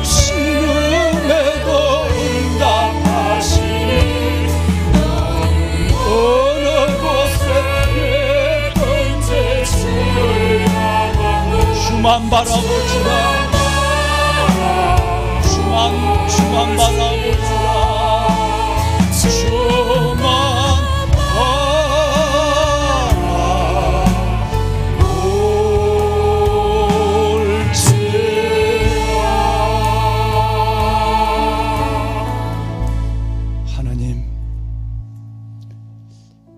신음에도 응답하시니 어느 곳에 언제 주를 주만 바라보지라, 주만 바라보지라, 주만 바라볼지라. 하나님,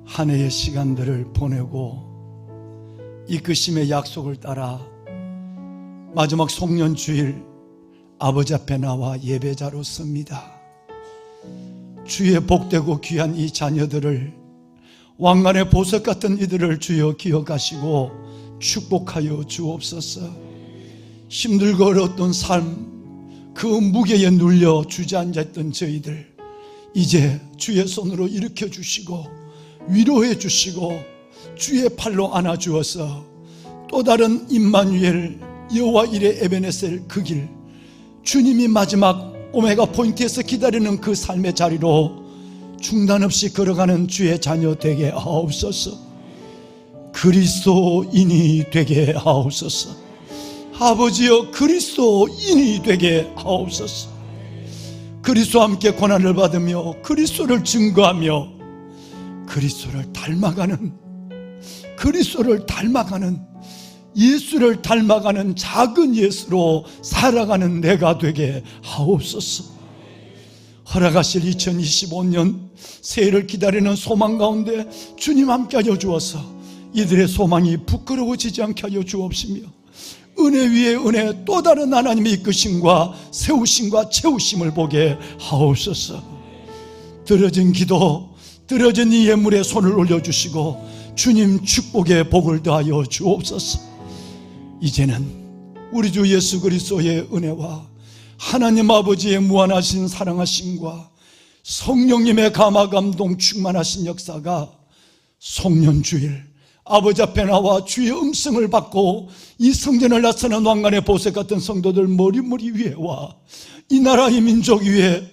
한 해의 시간들을 보내고 이끄심의 약속을 따라 마지막 송년주일 아버지 앞에 나와 예배자로 섭니다. 주의 복되고 귀한 이 자녀들을 왕관의 보석 같은 이들을 주여 기억하시고 축복하여 주옵소서. 힘들고 어려웠던 삶, 그 무게에 눌려 주저앉았던 저희들 이제 주의 손으로 일으켜 주시고 위로해 주시고 주의 팔로 안아 주어서 또 다른 임마누엘 여호와 이레 에베네셀 그 길, 주님이 마지막 오메가 포인트에서 기다리는 그 삶의 자리로 중단 없이 걸어가는 주의 자녀 되게 하옵소서. 그리스도인이 되게 하옵소서. 아버지여, 그리스도인이 되게 하옵소서. 그리스도와 함께 고난을 받으며 그리스도를 증거하며 그리스도를 닮아가는, 그리스도를 닮아가는, 예수를 닮아가는 작은 예수로 살아가는 내가 되게 하옵소서. 허락하실 2025년 새해를 기다리는 소망 가운데 주님 함께하여 주어서 이들의 소망이 부끄러워지지 않게 하여 주옵시며 은혜 위에 은혜, 또 다른 하나님의 이끄심과 세우심과 채우심을 보게 하옵소서. 들어진 기도, 들어진 이 예물에 손을 올려주시고 주님 축복의 복을 더하여 주옵소서. 이제는 우리 주 예수 그리스도의 은혜와 하나님 아버지의 무한하신 사랑하심과 성령님의 감화 감동 충만하신 역사가 송년주일 아버지 앞에 나와 주의 음성을 받고 이 성전을 나서는 왕관의 보석 같은 성도들 머리머리 위에와 이 나라 이 민족 위에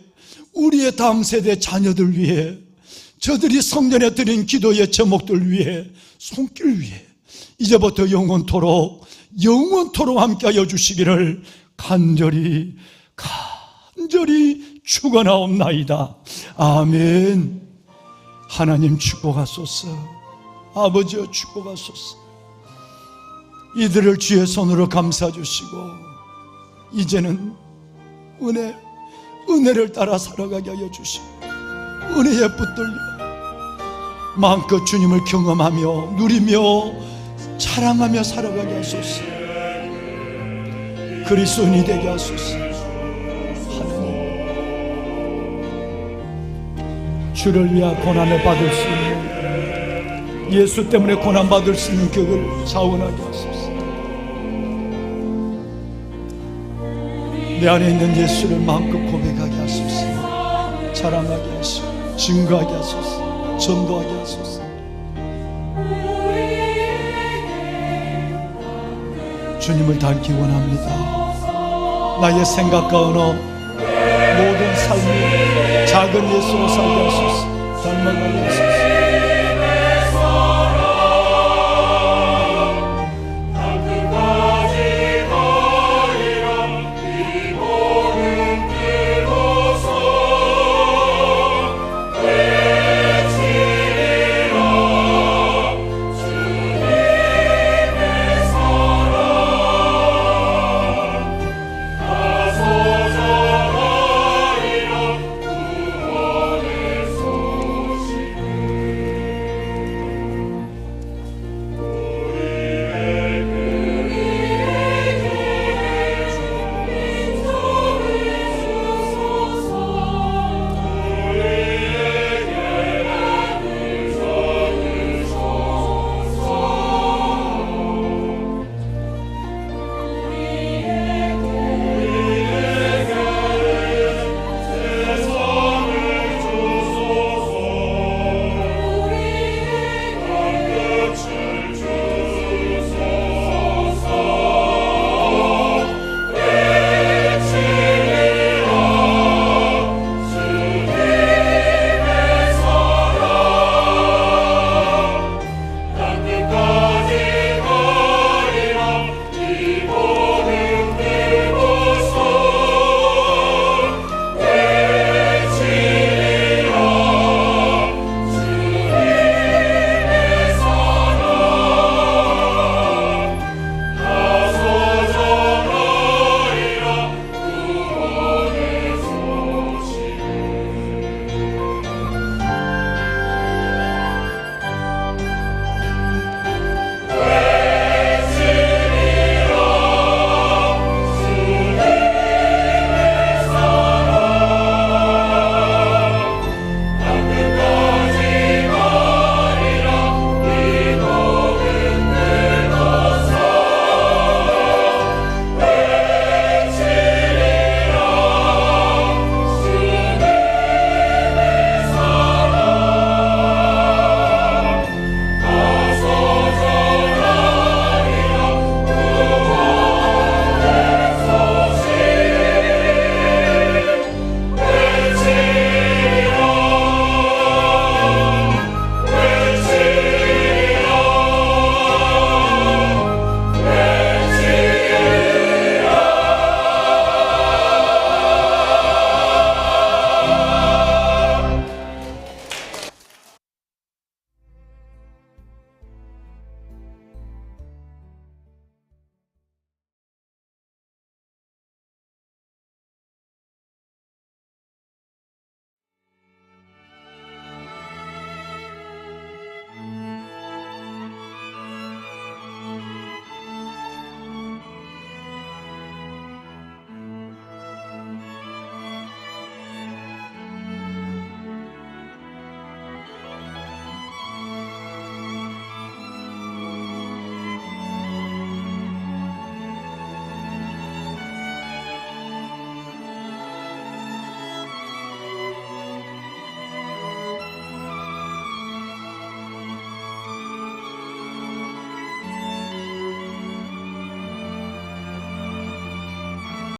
우리의 다음 세대 자녀들 위에 저들이 성전에 드린 기도의 제목들 위에 손길 위에 이제부터 영원토록 함께하여 주시기를 간절히 축원하옵나이다. 아멘. 하나님 축복하소서. 아버지여 축복하소서. 이들을 주의 손으로 감싸 주시고 이제는 은혜를 따라 살아가게 하여 주시고 은혜에 붙들려 마음껏 주님을 경험하며 누리며 자랑하며 살아가게 하소서. 그리스도인이 되게 하소서. 하나님, 주를 위하여 고난을 받을 수 있는, 예수 때문에 고난받을 수 있는 격을 자원하게 하소서. 내 안에 있는 예수를 마음껏 고백하게 하소서. 자랑하게 하시고 증거하게 하소서. 전도하게 하소서. 주님을 닮기 원합니다. 나의 생각과 언어, 모든 삶을 작은 예수로 살게 하소서. 닮아가게 하소서.